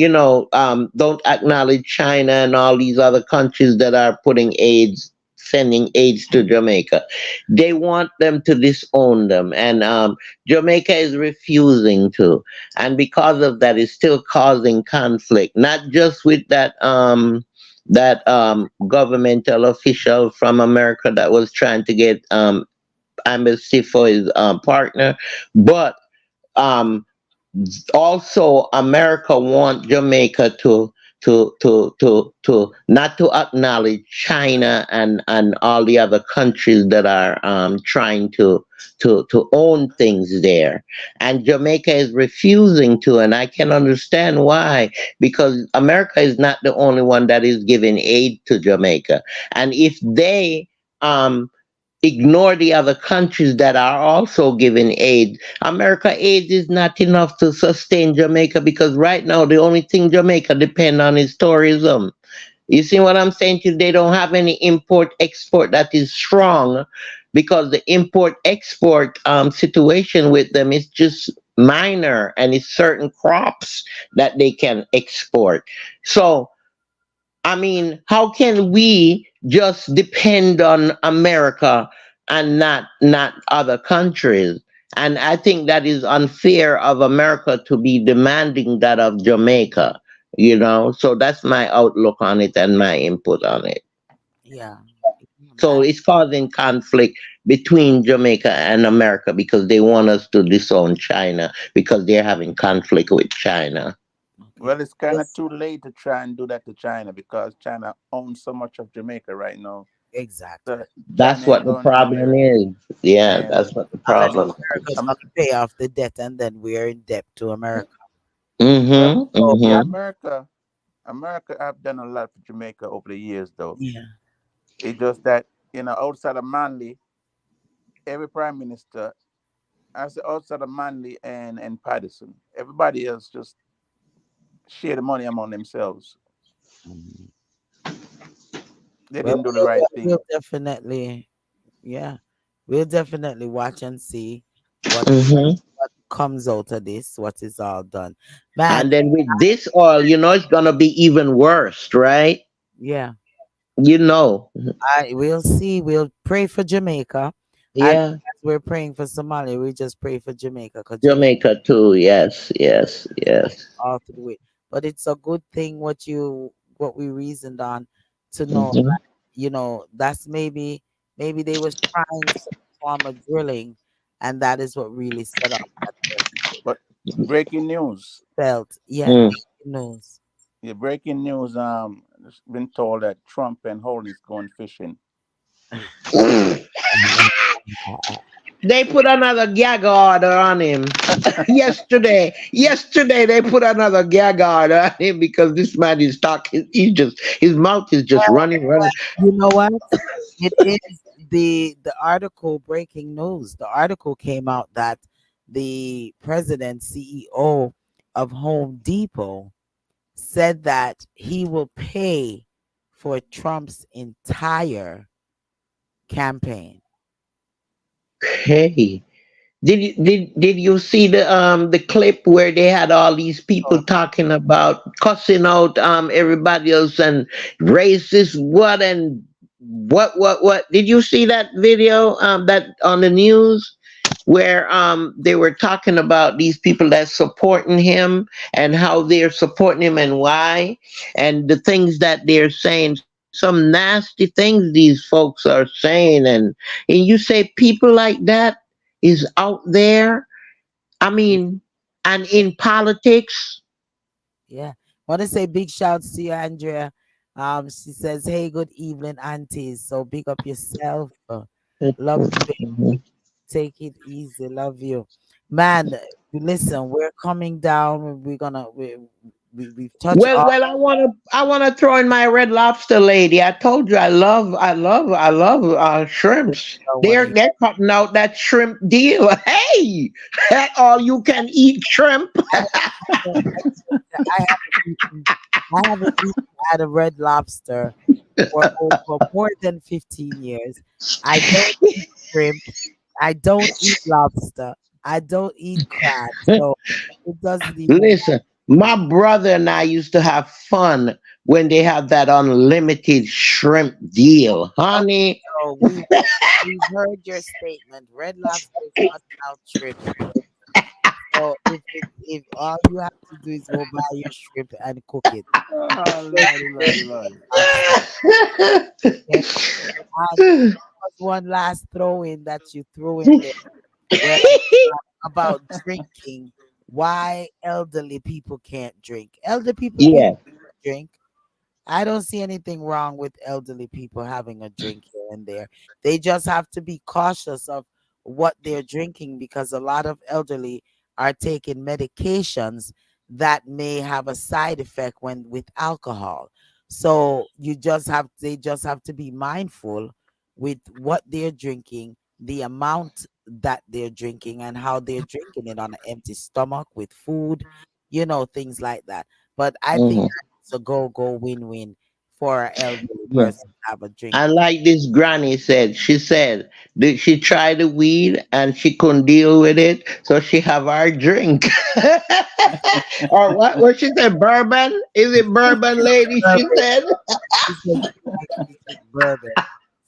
don't acknowledge China and all these other countries that are putting aids sending aids to Jamaica. They want them to disown them, and Jamaica is refusing to. And because of that, it's still causing conflict, not just with that governmental official from America that was trying to get embassy for his partner, but um, also America want Jamaica to not to acknowledge China and all the other countries that are trying to own things there, and Jamaica is refusing to, and I can understand why, because America is not the only one that is giving aid to Jamaica, and if they um ignore the other countries that are also giving aid. America aid is not enough to sustain Jamaica because right now the only thing Jamaica depend on is tourism. You see what I'm saying? To they don't have any import export that is strong because the import export situation with them is just minor and it's certain crops that they can export. So I mean, how can we just depend on America and not other countries? And I think that is unfair of America to be demanding that of Jamaica, So that's my outlook on it and my input on it. Yeah, So I, it's causing conflict between Jamaica and America because they want us to disown China because they're having conflict with China. okay. Well, it's kind of Yes, too late to try and do that to China because China owns so much of Jamaica right now. exactly. So That's China ain't what the going problem nowhere. is. Yeah, And that's what the Unless um, problem is. America's um, gonna pay off the debt, and then we're in debt to America. well, Mhm, So yeah, mhm. America have done a lot for Jamaica over the years, though. yeah, It's just that outside of Manley, every prime minister, I say outside of Manley and Patterson, everybody else just share the money among themselves. mhm. They Well, didn't do the right thing. we'll definitely, yeah, we'll definitely watch and see what Mhm. comes out of this, what is all done, man. And then with this oil, it's gonna be even worse, right? Yeah, You know. I we'll see. We'll pray for Jamaica, and Yeah. as we're praying for Somalia, we just pray for Jamaica because Jamaica Jamaica too. Yes, yes, yes. all to do it. But it's a good thing what we reasoned on to know. Mhm. That's maybe they was trying some form of drilling, and that is what really set up that But breaking news. felt. Yeah, Mm. knows. Yeah, breaking news. It's been told that Trump and Holness going fishing. They put another gag order on him yesterday. Yesterday they put another gag order on him because this man is talking. He's just his mouth is just running, running. You know what? It is the article breaking news. The article came out that the president CEO of Home Depot said that he will pay for Trump's entire campaign. Hey, did you see the clip where they had all these So, people talking about cussing out everybody else and racist what and what? Did you see that video that on the news where they were talking about these people that's supporting him and how they're supporting him and why and the things that they're saying, some nasty things these folks are saying, and you say people like that is out there, I mean, and in politics. yeah. Want to say big shouts to you, Andrea. She says, "Hey, good evening, aunties. So big up yourself. Love you, baby. Take it easy. Love you, man. Listen, we're coming down. We've touched Well, all. well, I wanna throw in my Red Lobster lady. I told you I love shrimps. What are They're cutting out that shrimp deal. Hey, all you can eat shrimp. I haven't eaten. I haven't eaten at a Red Lobster for over more than 15 years. I don't eat shrimp. I don't eat lobster. I don't eat crab. So it doesn't even Listen, matter. my brother and I used to have fun when they have that unlimited shrimp deal, Okay, honey. so we've heard your statement. Red Lobster is cutting out shrimp. So if all you have to do is go buy your shrimp and cook it, Oh, just Lordy, get Lordy, Lordy. lobster. Okay? And was one last throw in that you threw in there. Well, about drinking, why elderly people can't drink. Elder people can Yeah. drink. I don't see anything wrong with elderly people having a drink here and there. They just have to be cautious of what they're drinking because a lot of elderly are taking medications that may have a side effect when with alcohol. So they just have to be mindful with what they're drinking, the amount that they're drinking and how they're drinking it on an empty stomach with food, things like that. But I think Mhm. it's a go win-win for an elderly Yeah. person to have a drink. And like this granny said, she said that she tried the weed and she couldn't deal with it, so she have our drink. Or what she said, bourbon? Is it bourbon, lady? She Bourbon. said. She said she likes to drink bourbon.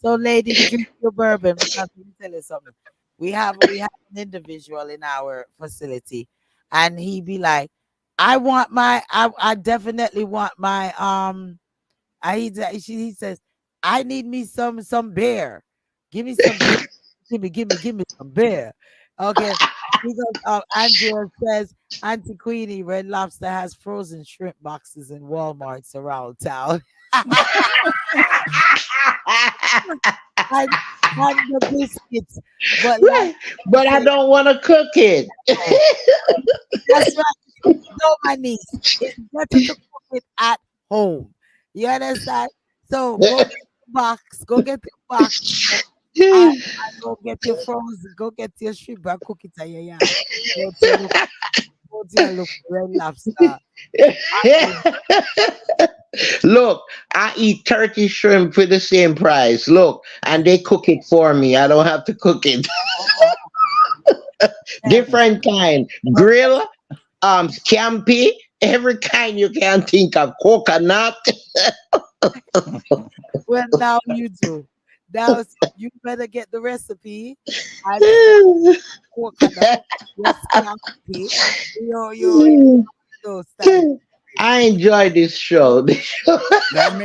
So, ladies, drink your bourbon because let me tell you something. We have an individual in our facility, and he be like, I definitely want my he says, I need me some beer. Give me some beer. Give me some beer. Okay. Because Andrea says, Auntie Queenie, Red Lobster has frozen shrimp boxes in Walmarts around town. and, and the biscuits. But like Right. I But I said, don't want to cook it. no, that's right. No, my niece. It's better to cook it at home. You understand? So go get the box. Go get the box. And go get your frozen. Go get your shrimp and cook it at your yard. Go to your look red lobster. And Look, I eat turkey shrimp for the same price. Look, and they cook it for me. I don't have to cook it. then, Different kind. but Grill, scampi, every kind you can think of. Coconut. well, now you do. Now you better get the recipe and coconut, your scampi, your style. I enjoy this show. That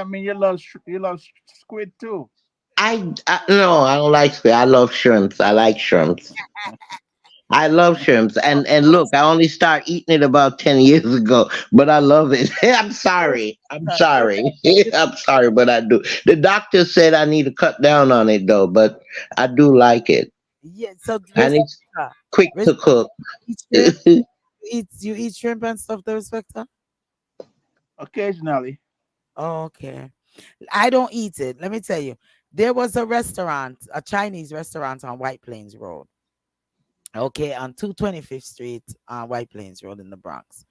mean you love squid too. I no, I don't like squid. I love shrimps. I like shrimps. I love shrimps, and look, I only started eating it about 10 years ago, but I love it. I'm sorry. I'm sorry. I'm sorry, but I do. The doctor said I need to cut down on it though, but I do like it. Yeah. So and it's Respecta, quick to Respecta, cook. eat shrimp. You eat shrimp and stuff. The Respecta. Occasionally. Okay. I don't eat it. Let me tell you. There was a restaurant, a Chinese restaurant on White Plains Road. Okay, on 225th Street, White Plains Road in the Bronx.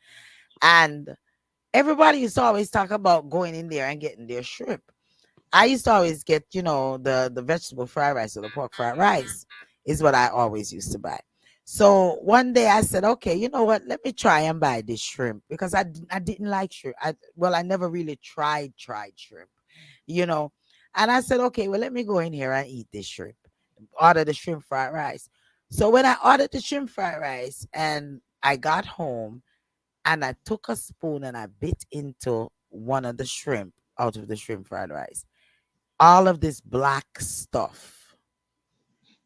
And everybody used to always talk about going in there and getting their shrimp. I used to always get, the vegetable fried rice or the pork fried rice is what I always used to buy. So one day I said, okay, you know what? Let me try and buy this shrimp because I didn't like shrimp. I never really tried shrimp, you know. And I said, okay, well, let me go in here and eat this shrimp. Order the shrimp fried rice. So when I ordered the shrimp fried rice and I got home and I took a spoon and I bit into one of the shrimp out of the shrimp fried rice, all of this black stuff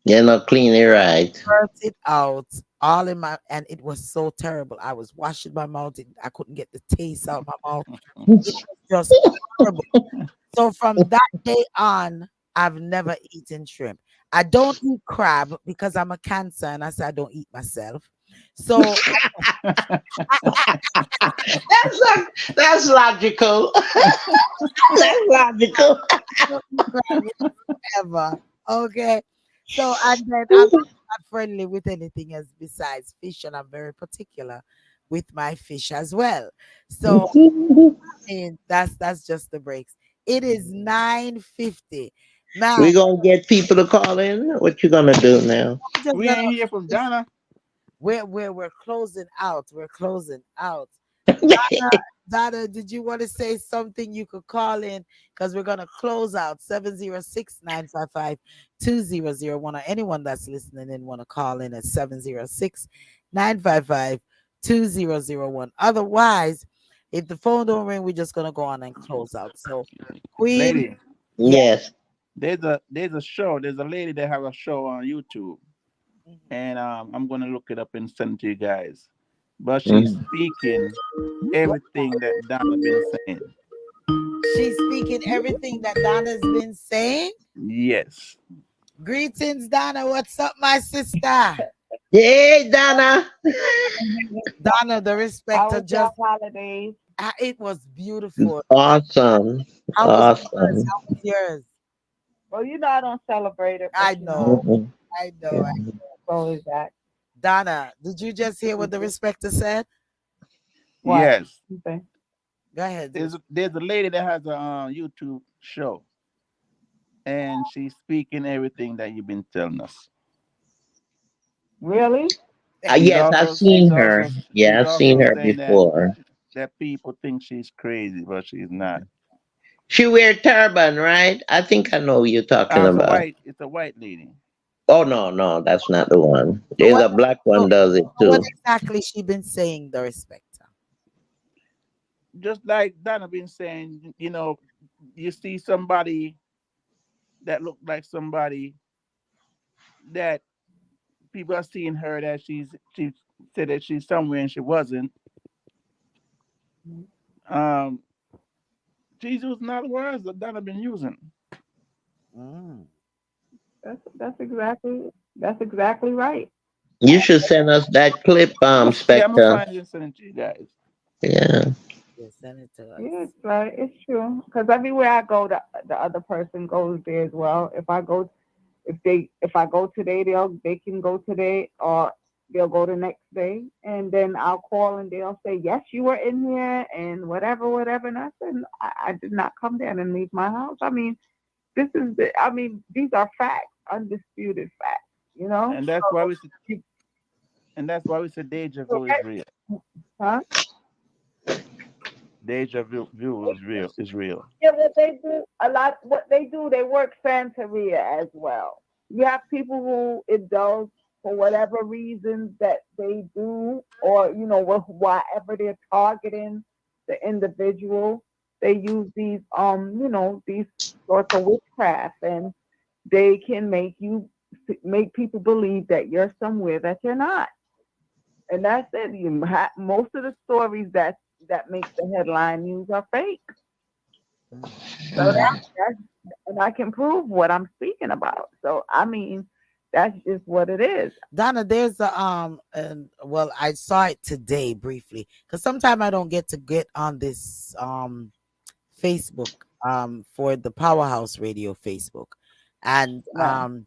You're not clean it right. spurted out all in my, and it was so terrible. I was washing my mouth. I couldn't get the taste out of my mouth. It was just horrible. So from that day on, I've never eaten shrimp. I don't eat crab because I'm a cancer and I said I don't eat myself. So That's logical. That's logical. I don't eat crab ever. Okay. So and then I'm not friendly with anything else besides fish, and I'm very particular with my fish as well. So I mean that's just the breaks. It is 9:50. Man, We gonna get people to call in. What you gonna do now? I'm just We gonna ain't hear from listen. Donna. We're closing out. We're closing out. Donna, did you want to say something? You could call in because we're gonna close out 706-955-2001. Or anyone that's listening in want to call in at 706-955-2001. Otherwise, if the phone don't ring, we're just gonna go on and close out. So Queen, Lady, yeah. Yes. there's a show. There's a lady that have a show on YouTube, Mhm. and I'm gonna look it up and send it to you guys. But she's Mhm. speaking everything that Donna been saying. She's speaking everything that Donna's been saying. Yes. Greetings, Donna. What's up, my sister? Hey, Donna. Donna, the How respecter was y'all just holidays? it was beautiful. Awesome. How was yours? Awesome. How was yours? Well, I don't celebrate it, but I you know, know, Mhm. I know. Mhm. so is that. Donna, did you just hear what the respecter said? What? Yes. Okay. Go ahead. There's a lady that has a YouTube show, and she's speaking everything that you've been telling us. Really? She's Yes, I've also seen her. Yeah, she's I've seen also her saying before. that people think she's crazy, but she's not. She wear turban, right? I think I know who you're talking about. It's a white lady. Oh no, no, that's not the one. So There's what? a black one So, does it so what too. exactly she been saying? The respecter. Just like Donna been saying, you see somebody that look like somebody that people are seeing her that she said that she's somewhere and she wasn't. Um, she's using other words that Donna been using. Mm. That's exactly right. You should send us that clip, Yeah, I'm gonna Spectre. find it and send it to you guys. Yeah. Yeah, send it to Yeah, us. it's right. It's true. Because everywhere I go, the other person goes there as well. If I go today, they can go today, or they'll go the next day, and then I'll call and they'll say, yes, you were in here and whatever, whatever. And I said, I did not come down and leave my house. I mean, these are facts, undisputed facts. You know, And that's why we said, you and that's why we said deja vu is correct, real. huh? Deja vu is real. Is real. Yeah, what they do, they work Santeria as well. You have people who indulge for whatever reasons that they do, or whatever they're targeting the individual. They use these sorts of witchcraft, and they can make people believe that you're somewhere that you're not. And that's it. Most of the stories that make the headline news are fake. Mm. So that's and I can prove what I'm speaking about. So I mean, That's just what it is. Donna, there's a and well, I saw it today briefly because sometimes I don't get on this Facebook for the Powerhouse Radio Facebook, and Right.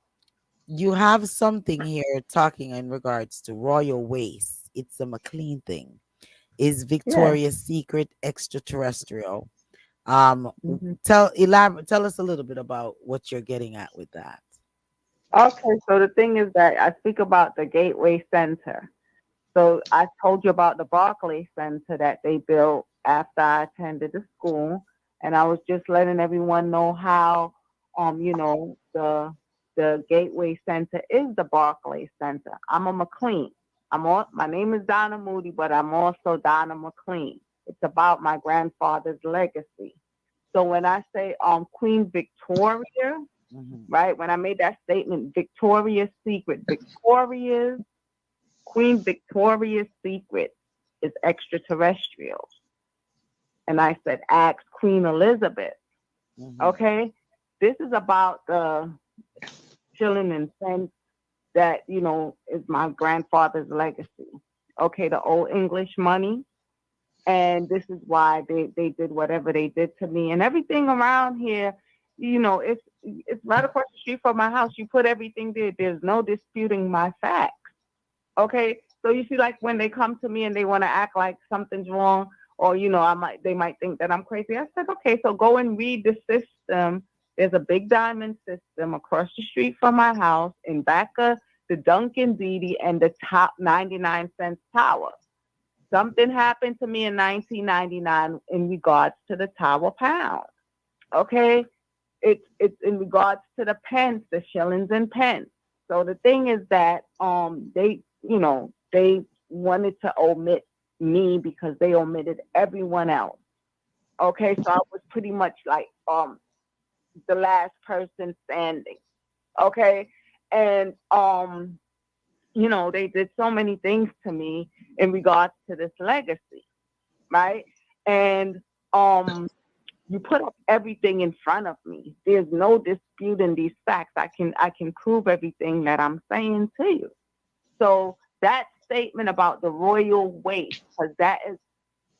you have something here talking in regards to royal waste. It's a McLean thing. Is Yes. Victoria's Secret extraterrestrial? Hmm. Tell us a little bit about what you're getting at with that. Okay, so the thing is that I speak about the Gateway Center. So I told you about the Barclay Center that they built after I attended the school, and I was just letting everyone know how, the Gateway Center is the Barclay Center. I'm a McLean. My name is Donna Moody, but I'm also Donna McLean. It's about my grandfather's legacy. So when I say Queen Victoria, Hmm. right? When I made that statement, Victoria's Secret, Queen Victoria's Secret is extraterrestrial. And I said, ask Queen Elizabeth. Hmm. Okay? This is about the shilling and cents that, is my grandfather's legacy. Okay, the old English money. And this is why they did whatever they did to me. And everything around here, it's right across the street from my house. You put everything there. There's no disputing my facts. Okay. So you see, like when they come to me and they want to act like something's wrong, or they might think that I'm crazy. I said, okay, so go and read the system. There's a big diamond system across the street from my house in back of the Dunkin' Beatty and the top 99 cents tower. Something happened to me in 1999 in regards to the Tower Pound. Okay, it's in regards to the pence, the shillings and pence. So the thing is that they wanted to omit me because they omitted everyone else. Okay, so I was pretty much like the last person standing. Okay, and they did so many things to me in regards to this legacy, right? And um you put up everything in front of me. There's no disputing these facts. I can prove everything that I'm saying to you. So that statement about the royal waste, because that is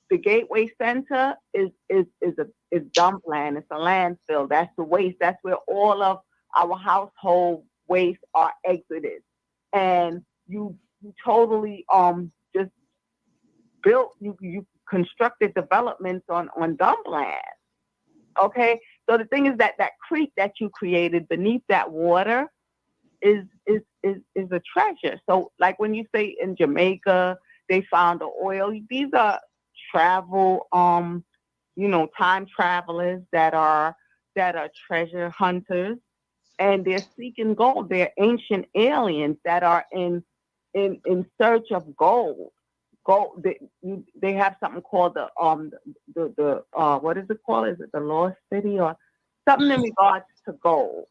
the Gateway Center is dump land. It's a landfill. That's the waste. That's where all of our household waste are exited. And you totally just built you constructed developments on dump land. Okay, so the thing is that that creek that you created beneath that water is a treasure. So, like when you say in Jamaica they found the oil, these are travel, time travelers that are treasure hunters, and they're seeking gold. They're ancient aliens that are in search of gold. Gold. They have something called the what is it called? Is it the Lost City or something in regards to gold?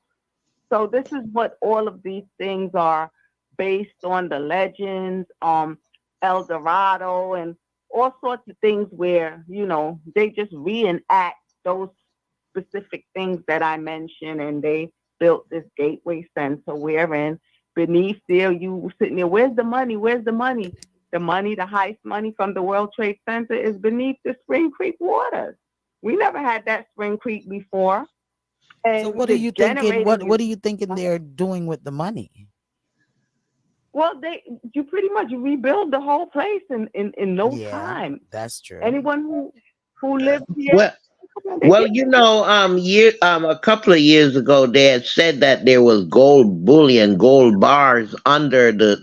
So this is what all of these things are based on the legends, El Dorado, and all sorts of things where they just reenact those specific things that I mentioned, and they built this gateway center wherein beneath there you were sitting there. Where's the money? Where's the money? The money, the heist money from the World Trade Center is beneath the Spring Creek waters. We never had that Spring Creek before, So and what are the you thinking? generating What is are you thinking they're doing with the money? well. They you pretty much rebuild the whole place in no Yeah, time. that's true. Anyone who lives here, Well, they did. a couple of years ago, they had said that there was gold bullion, gold bars under the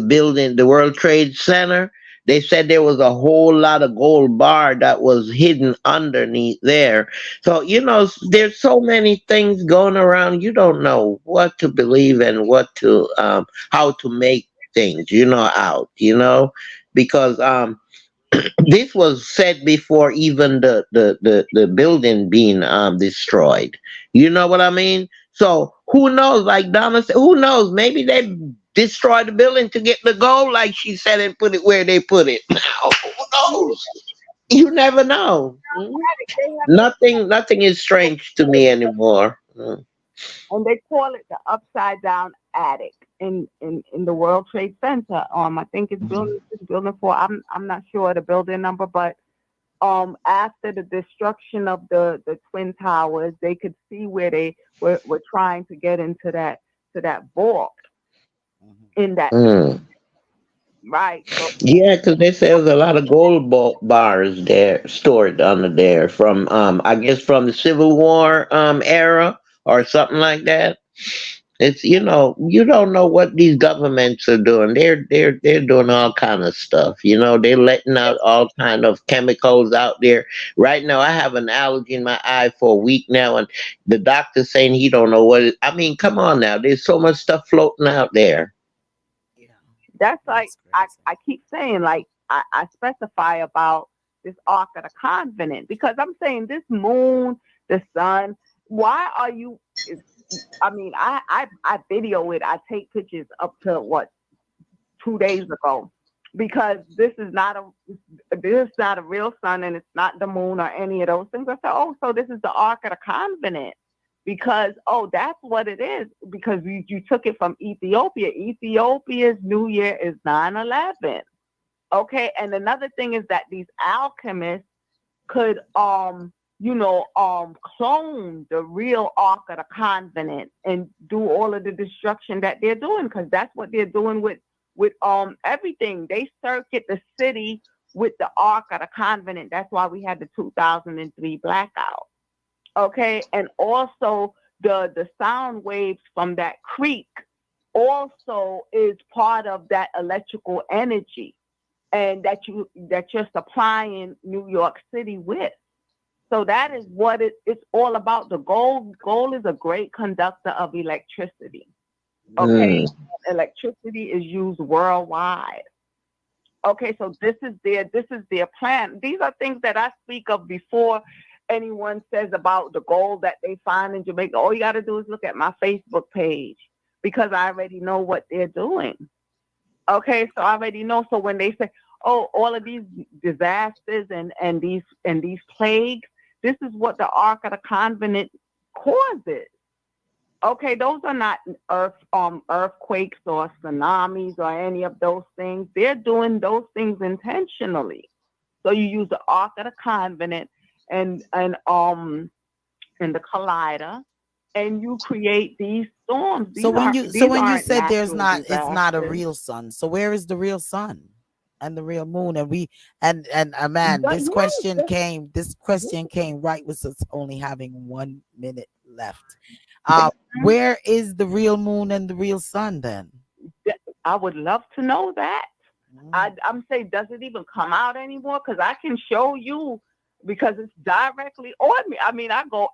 building, the World Trade Center. They said there was a whole lot of gold bar that was hidden underneath there. So there's so many things going around. You don't know what to believe and what to how to make things. Out. Because this was said before even the building being destroyed. You know what I mean? So who knows? Like Donna said, who knows? Maybe they destroyed the building to get the gold, like she said, and put it where they put it. Who knows? You never know. They have Nothing is strange to me anymore. and they call it the upside down attic in the World Trade Center. I think it's building 4. I'm not sure the building number, but after the destruction of the twin towers, they could see where they were trying to get into that vault Mhm. in that Mm. right. So Yeah, because they say there's a lot of gold bars there stored under there from I guess from the Civil War era or something like that. It's you don't know what these governments are doing. They're doing all kind of stuff. They're letting out all kind of chemicals out there. Right now, I have an allergy in my eye for a week now, and the doctor's saying he don't know what it. I mean, come on now. There's so much stuff floating out there. Yeah, that's like that's crazy. I keep saying, like I specify about this Ark of the Covenant because I'm saying this moon, the sun. Why are you? I mean, I video it. I take pictures up to what 2 days ago because this is not a real sun and it's not the moon or any of those things. I said, oh, so this is the Ark of the Covenant because that's what it is because you took it from Ethiopia. Ethiopia's New Year is 9/11. Okay, and another thing is that these alchemists could clone the real Ark of the Covenant and do all of the destruction that they're doing because that's what they're doing with everything. They circuit the city with the Ark of the Covenant. That's why we had the 2003 blackout. Okay, and also the sound waves from that creek also is part of that electrical energy and that you're supplying New York City with. So that is what it's all about. The gold is a great conductor of electricity. Okay, Mm. electricity is used worldwide. Okay, so this is their plan. These are things that I speak of before anyone says about the gold that they find in Jamaica. All you got to do is look at my Facebook page because I already know what they're doing. Okay, so I already know. So when they say, "Oh, all of these disasters and these plagues," this is what the Ark of the Covenant causes. Okay, those are not earthquakes or tsunamis or any of those things. They're doing those things intentionally. So you use the Ark of the Covenant and the collider, and you create these storms. So These when aren't you so these when you aren't said natural it's not a disasters. real sun. So where is the real sun and the real moon? And we and man, But yes, this question came right with us only having 1 minute left. mhm. Where is the real moon and the real sun then? I would love to know that. Mm. I'm saying, does it even come out anymore? Because I can show you because it's directly on me. I mean, I go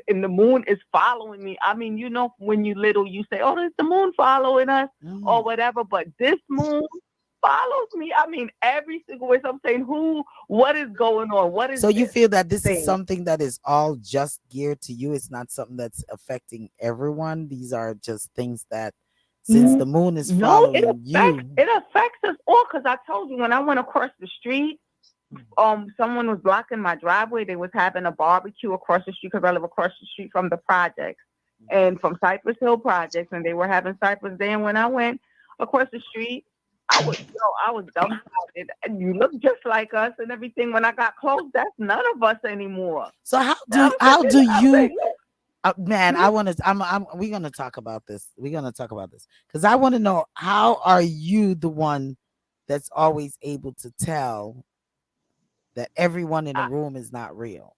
and the moon is following me. I mean, when you little, you say, "Oh, is the moon following us?" or Mm. whatever. But this moon follows me. I mean, every single way. So I'm saying, what is going on? What is So you this feel that this is thing? something that is all just geared to you? It's not something that's affecting everyone. These are just things that, since the moon is No, it following affects you. it affects us all. Because I told you when I went across the street. Someone was blocking my driveway. They was having a barbecue across the street because I live across the street from the projects and from Cypress Hill Projects, and they were having Cypress Day. And when I went across the street, I was dumbfounded. And you look just like us and everything. When I got close, that's none of us anymore. So I'm how do you saying, man, hmm? I want to. I'm. We're gonna talk about this. We're gonna talk about this because I want to know, how are you the one that's always able to tell that everyone in the I, room is not real?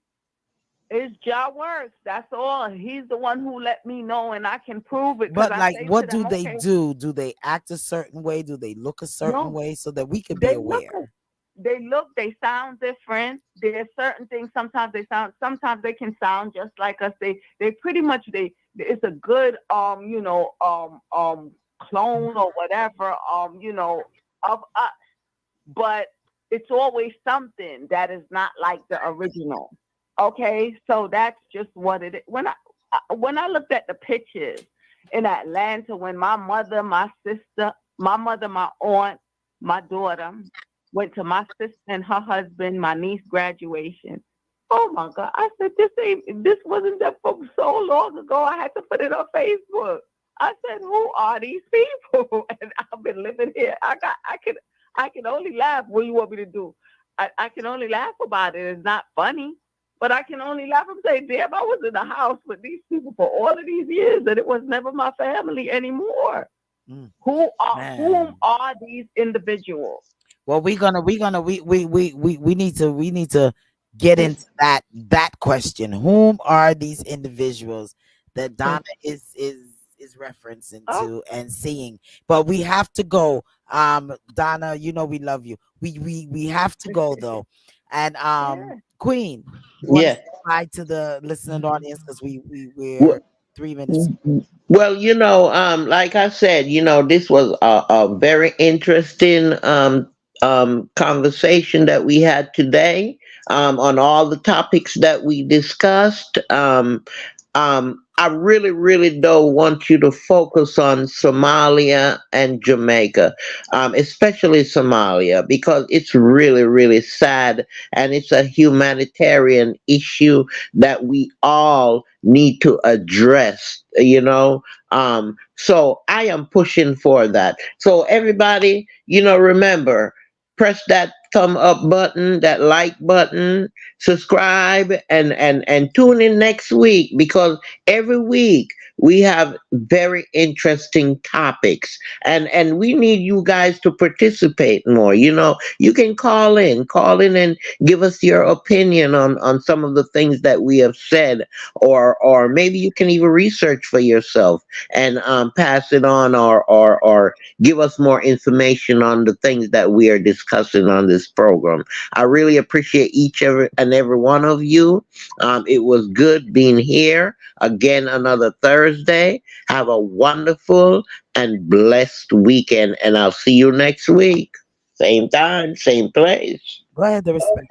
it's Jah works. That's all. He's the one who let me know, and I can prove it because But I like, say to what do them, they okay, do? Do they act a certain way? Do they look a certain no, way so that we could be they look aware? they sound different. There's certain things sometimes they can sound just like us. They pretty much it's a good clone or whatever of us, but it's always something that is not like the original. Okay, so that's just what it is. When I looked at the pictures in Atlanta, when my mother, my sister, my mother, my aunt, my daughter went to my sister and her husband, my niece graduation. Oh my God. I said, this wasn't that from so long ago. I had to put it on Facebook. I said, who are these people? And I've been living here. I can only laugh. What do you want me to do? I can only laugh about it. It's not funny. But I can only laugh and say, damn, I was in the house with these people for all of these years and it was never my family anymore. Mm, Whom man. are these individuals? Well, we need to get into that question. Whom are these individuals that Donna is referencing Oh, to and seeing? But we have to go. Donna, you know we love you. We have to go though. And yeah. Queen, you want to Yeah. say bye to the listening audience because we're 3 minutes. Well, like I said, this was a very interesting conversation that we had today on all the topics that we discussed. I really, really don't want you to focus on Somalia and Jamaica, especially Somalia, because it's really, really sad and it's a humanitarian issue that we all need to address, so I am pushing for that. So everybody, remember, press that thumb up button, that like button, subscribe, and tune in next week, because every week we have very interesting topics, and we need you guys to participate more. You can call in and give us your opinion on some of the things that we have said, or maybe you can even research for yourself and pass it on, or give us more information on the things that we are discussing on this program. I really appreciate and every one of you. It was good being here again another Thursday. Have a wonderful and blessed weekend, and I'll see you next week. Same time, same place. Go ahead, the respect.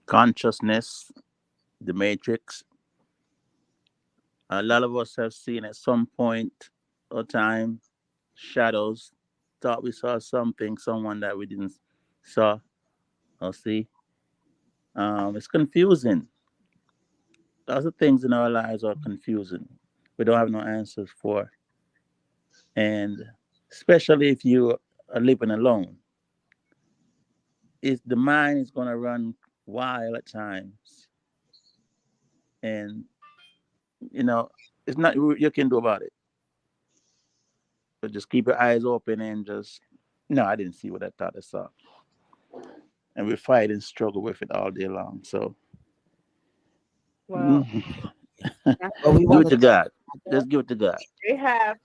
Consciousness, the matrix. A lot of us have seen at some point or time shadows. Thought we saw something, someone that we didn't saw or see. It's confusing. Lots of things in our lives are confusing. We don't have no answers for, and especially if you are living alone, is the mind is going to run wild at times, and you know it's not you can do about it. But just keep your eyes open and just no, I didn't see what I thought I saw, and we fight and struggle with it all day long. So Well, that's But we give want it to to thank. God. Just give it to God. they have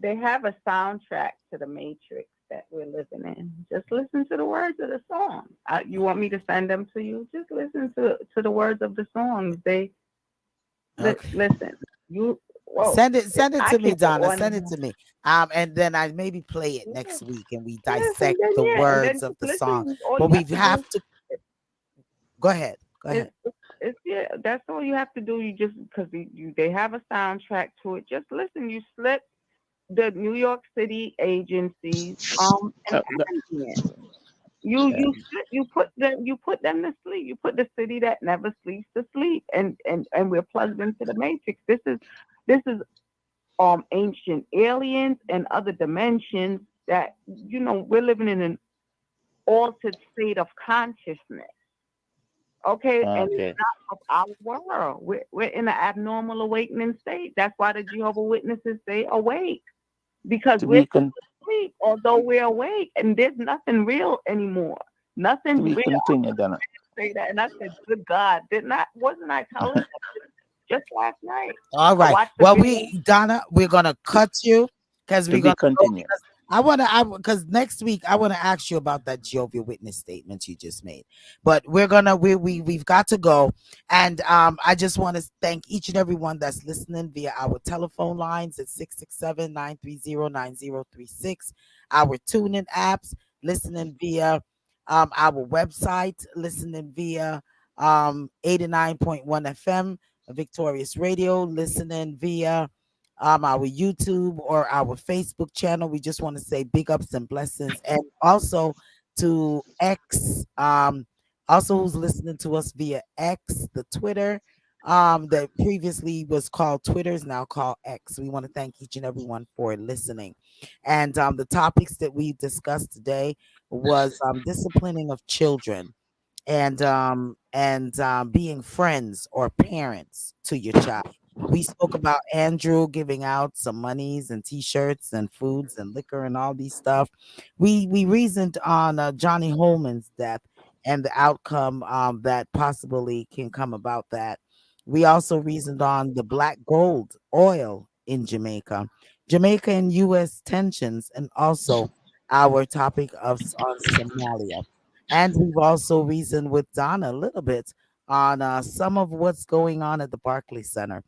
they have a soundtrack to the Matrix that we're living in. Just listen to the words of the song. You want me to send them to you? Just listen to the words of the songs. Okay. Listen. You whoa. Send it I to me, can go Donna. on Send and it to on. me. And then I maybe play it Yeah. next week and we Yes, and dissect then the yeah, and words then of just the song. listen. All But you we have to have do to go ahead. Go is ahead. it's yeah. That's all you have to do. You just because they have a soundtrack to it. Just listen. You slip the New York City agencies an Uh, the- ambient. You yeah. you you put them to sleep. You put the city that never sleeps to sleep, and we're plugged into the matrix. This is ancient aliens and other dimensions that we're living in an altered state of consciousness. Okay, and it's Okay. not of our world. We're in an abnormal awakening state. That's why the Jehovah Witnesses say awake, because To we're be still con- asleep, although we're awake, and there's nothing real anymore. to Nothing's be real. continued, Donna. Say that, and I said, "Good God, wasn't I telling them just last night?" All I right. watched the Well, video. Donna, we're gonna cut you because To we're be gonna go continued. because because next week I wanna ask you about that Jehovah Witness statement you just made. But we've got to go, and I just want to thank each and every one that's listening via our telephone lines at 667-930-9036, our tuning apps, listening via our website, listening via 89.1 FM Victorious Radio, listening via our YouTube or our Facebook channel. We just want to say big ups and blessings, and also to X Also, who's listening to us via X, the Twitter, that previously was called Twitter is now called X. We want to thank each and everyone for listening. And the topics that we discussed today was disciplining of children and being friends or parents to your child. We spoke about Andrew giving out some monies and T-shirts and foods and liquor and all these stuff. We reasoned on Johnny Holman's death and the outcome that possibly can come about that. We also reasoned on the black gold oil in Jamaica, Jamaica and U.S. tensions, and also our topic of on Somalia. And we've also reasoned with Donna a little bit on some of what's going on at the Barclays Center.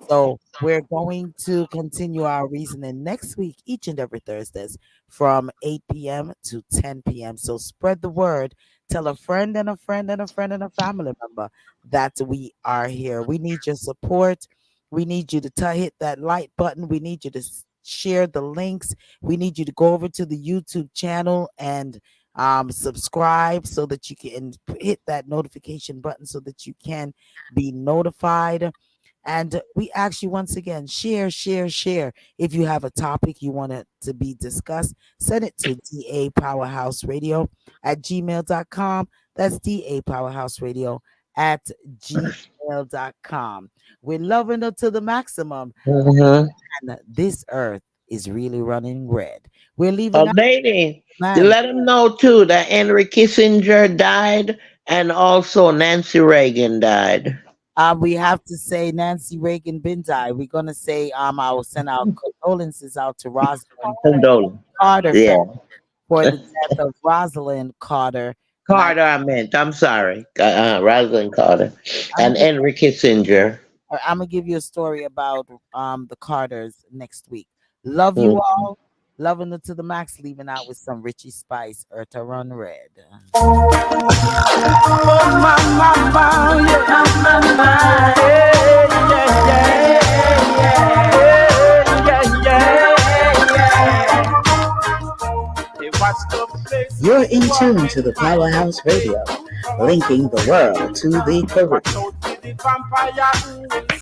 So we're going to continue our reasoning next week, each and every Thursdays from 8 p.m. to 10 p.m. So spread the word. Tell a friend and a friend and a friend and a family member that we are here. We need your support. We need you to hit that like button. We need you to share the links. We need you to go over to the YouTube channel and subscribe so that you can hit that notification button so that you can be notified. And we ask you once again, share, share, share. If you have a topic you want it to be discussed, send it to DA Powerhouse Radio at gmail.com. That's DA Powerhouse Radio at gmail.com. We're loving it to the maximum. Mm-hmm. And this earth is really running red. We're Oh, leaving out lady, you man. let them know too that Henry Kissinger died and also Nancy Reagan died. We have to say Nancy Reagan been died. We're gonna say I will send our condolences out to Rosalind Condolence. Carter Yeah. family for the death of Rosalind Carter. Night. Carter, I meant. I'm sorry. Rosalind Carter. I'm And Henry Kissinger. gonna give you a story about the Carters next week. Love you Mm. all. Loving it to the max, leaving out with some Richie Spice or to run red. You're in tune to the Powerhouse Radio, linking the world to the Caribbean.